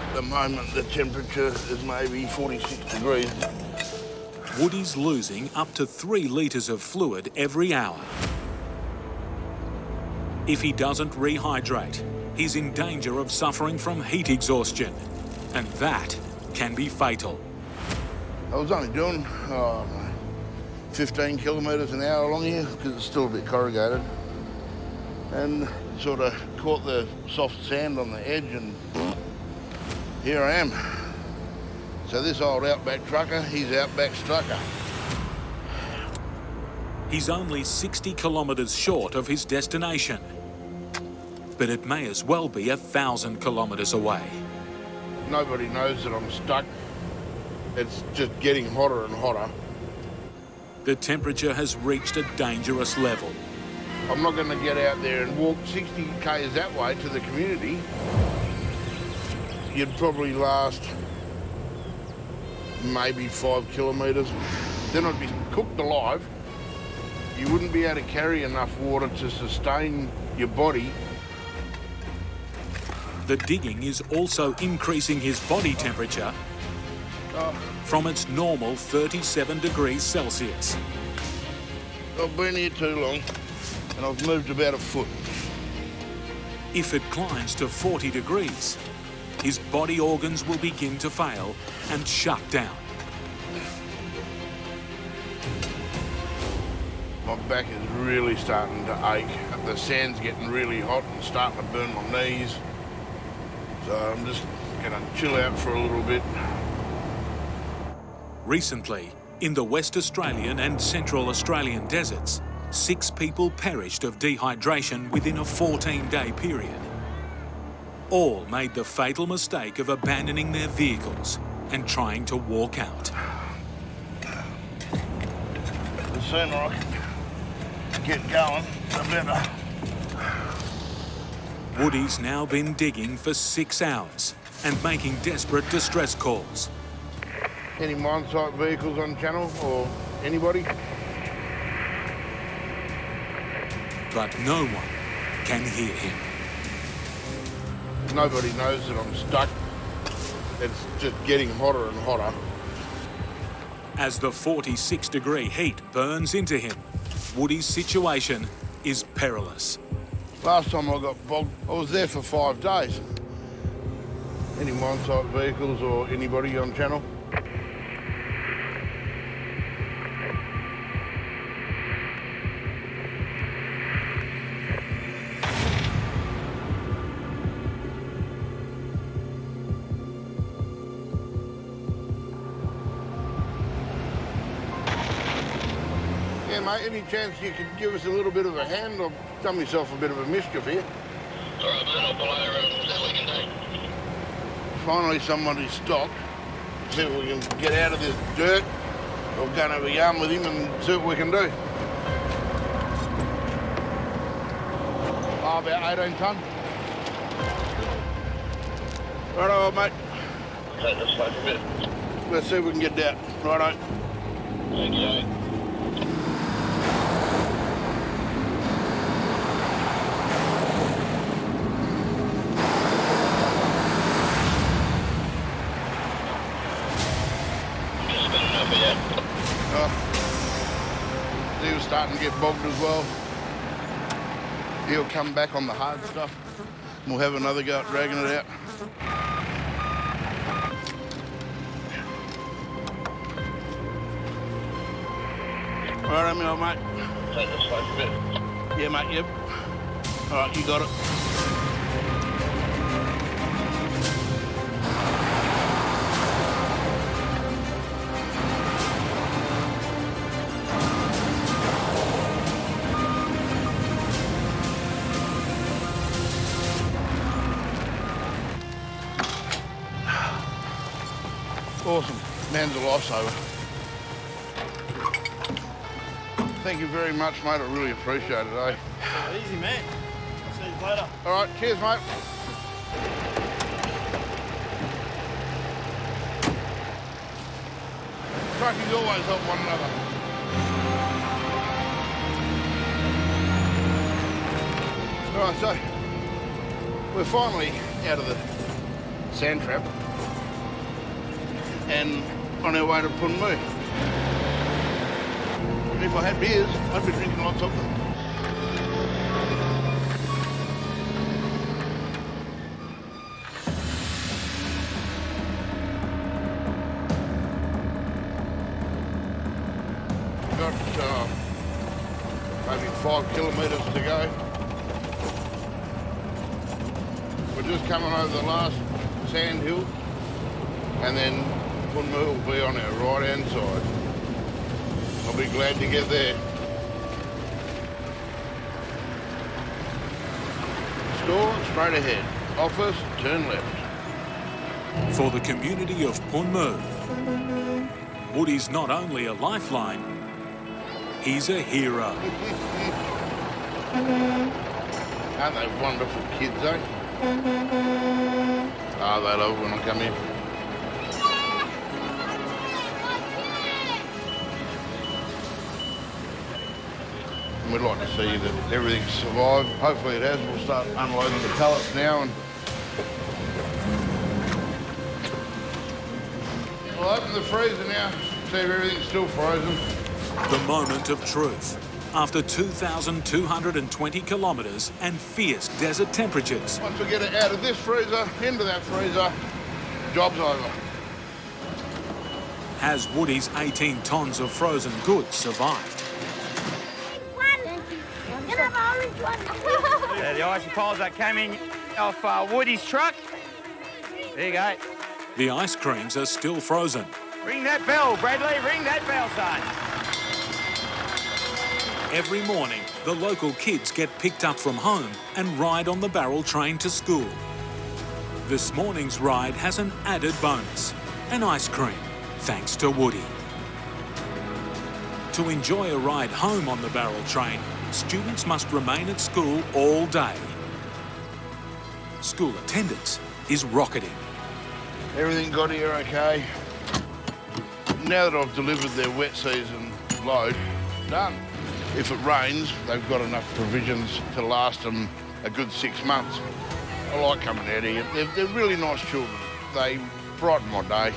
At the moment, the temperature is maybe 46 degrees.
Woody's losing up to 3 litres of fluid every hour. If he doesn't rehydrate, he's in danger of suffering from heat exhaustion, and that can be fatal.
I was only doing 15 kilometres an hour along here because it's still a bit corrugated, and sort of caught the soft sand on the edge, and here I am. So this old Outback trucker, he's Outback trucker.
He's only 60 kilometres short of his destination, but it may as well be 1,000 kilometres away.
Nobody knows that I'm stuck. It's just getting hotter and hotter.
The temperature has reached a dangerous level.
I'm not going to get out there and walk 60 k's that way to the community. You'd probably last maybe 5 kilometres. Then I'd be cooked alive. You wouldn't be able to carry enough water to sustain your body.
The digging is also increasing his body temperature from its normal 37 degrees Celsius.
I've been here too long and I've moved about a foot.
If it climbs to 40 degrees, his body organs will begin to fail and shut down.
My back is really starting to ache. The sand's getting really hot and starting to burn my knees. So I'm just going to chill out for a little bit.
Recently, in the West Australian and Central Australian deserts, 6 people perished of dehydration within a 14-day period. All made the fatal mistake of abandoning their vehicles and trying to walk out.
The sooner I can get going, the better.
Woody's now been digging for 6 hours and making desperate distress calls.
Any mine site vehicles on channel or anybody?
But no one can hear him.
Nobody knows that I'm stuck. It's just getting hotter and hotter.
As the 46-degree heat burns into him, Woody's situation is perilous.
Last time I got bogged, I was there for 5 days. Any mine site vehicles or anybody on channel? Yeah, mate, any chance you could give us a little bit of a hand? I've done myself a bit of a mischief here.
All right, man, I'll below see what we can do.
Finally, somebody stopped. See if we can get out of this dirt. I'll go and have a yarn with him and see what we can do. Oh, about 18 tonne. Righto, mate.
Take this like a bit.
Let's see if we can get down. Righto.
Thank you.
He was starting to get bogged as well. He'll come back on the hard stuff. We'll have another go at dragging it out. All right, me old mate.
Take this like a bit.
Yeah, mate, yep. All right, you got it. Awesome. Man's a lifesaver. Thank you very much, mate. I really appreciate it, eh?
Easy, man. I'll see you later.
All right, cheers, mate. Truckies always help one another. All right, so we're finally out of the sand trap and on our way to Punmu. And if I had beers, I'd be drinking lots of them. Got maybe 5 kilometres to go. We're just coming over the last sand hill, and then Punmu will be on our right-hand side. I'll be glad to get there. store, straight ahead. Office, turn left.
For the community of Punmu, Woody's not only a lifeline, he's a hero.
Aren't they wonderful kids, eh? Oh, they love it when I come in. We'd like to see that everything's survived. Hopefully it has. We'll start unloading the pallets now and we'll open the freezer now, see if everything's still frozen.
The moment of truth. After 2,220 kilometres and fierce desert temperatures.
Once we get it out of this freezer, into that freezer, job's over.
Has Woody's 18 tonnes of frozen goods survived?
Yeah, the icy piles that came in off Woody's truck. There you go.
The ice creams are still frozen.
Ring that bell, Bradley. Ring that bell, son.
Every morning, the local kids get picked up from home and ride on the barrel train to school. This morning's ride has an added bonus, an ice cream, thanks to Woody. To enjoy a ride home on the barrel train, students must remain at school all day. School attendance is rocketing.
Everything got here okay. Now that I've delivered their wet season load, done. If it rains, they've got enough provisions to last them a good 6 months. I like coming out here. They're really nice children. They brighten my day.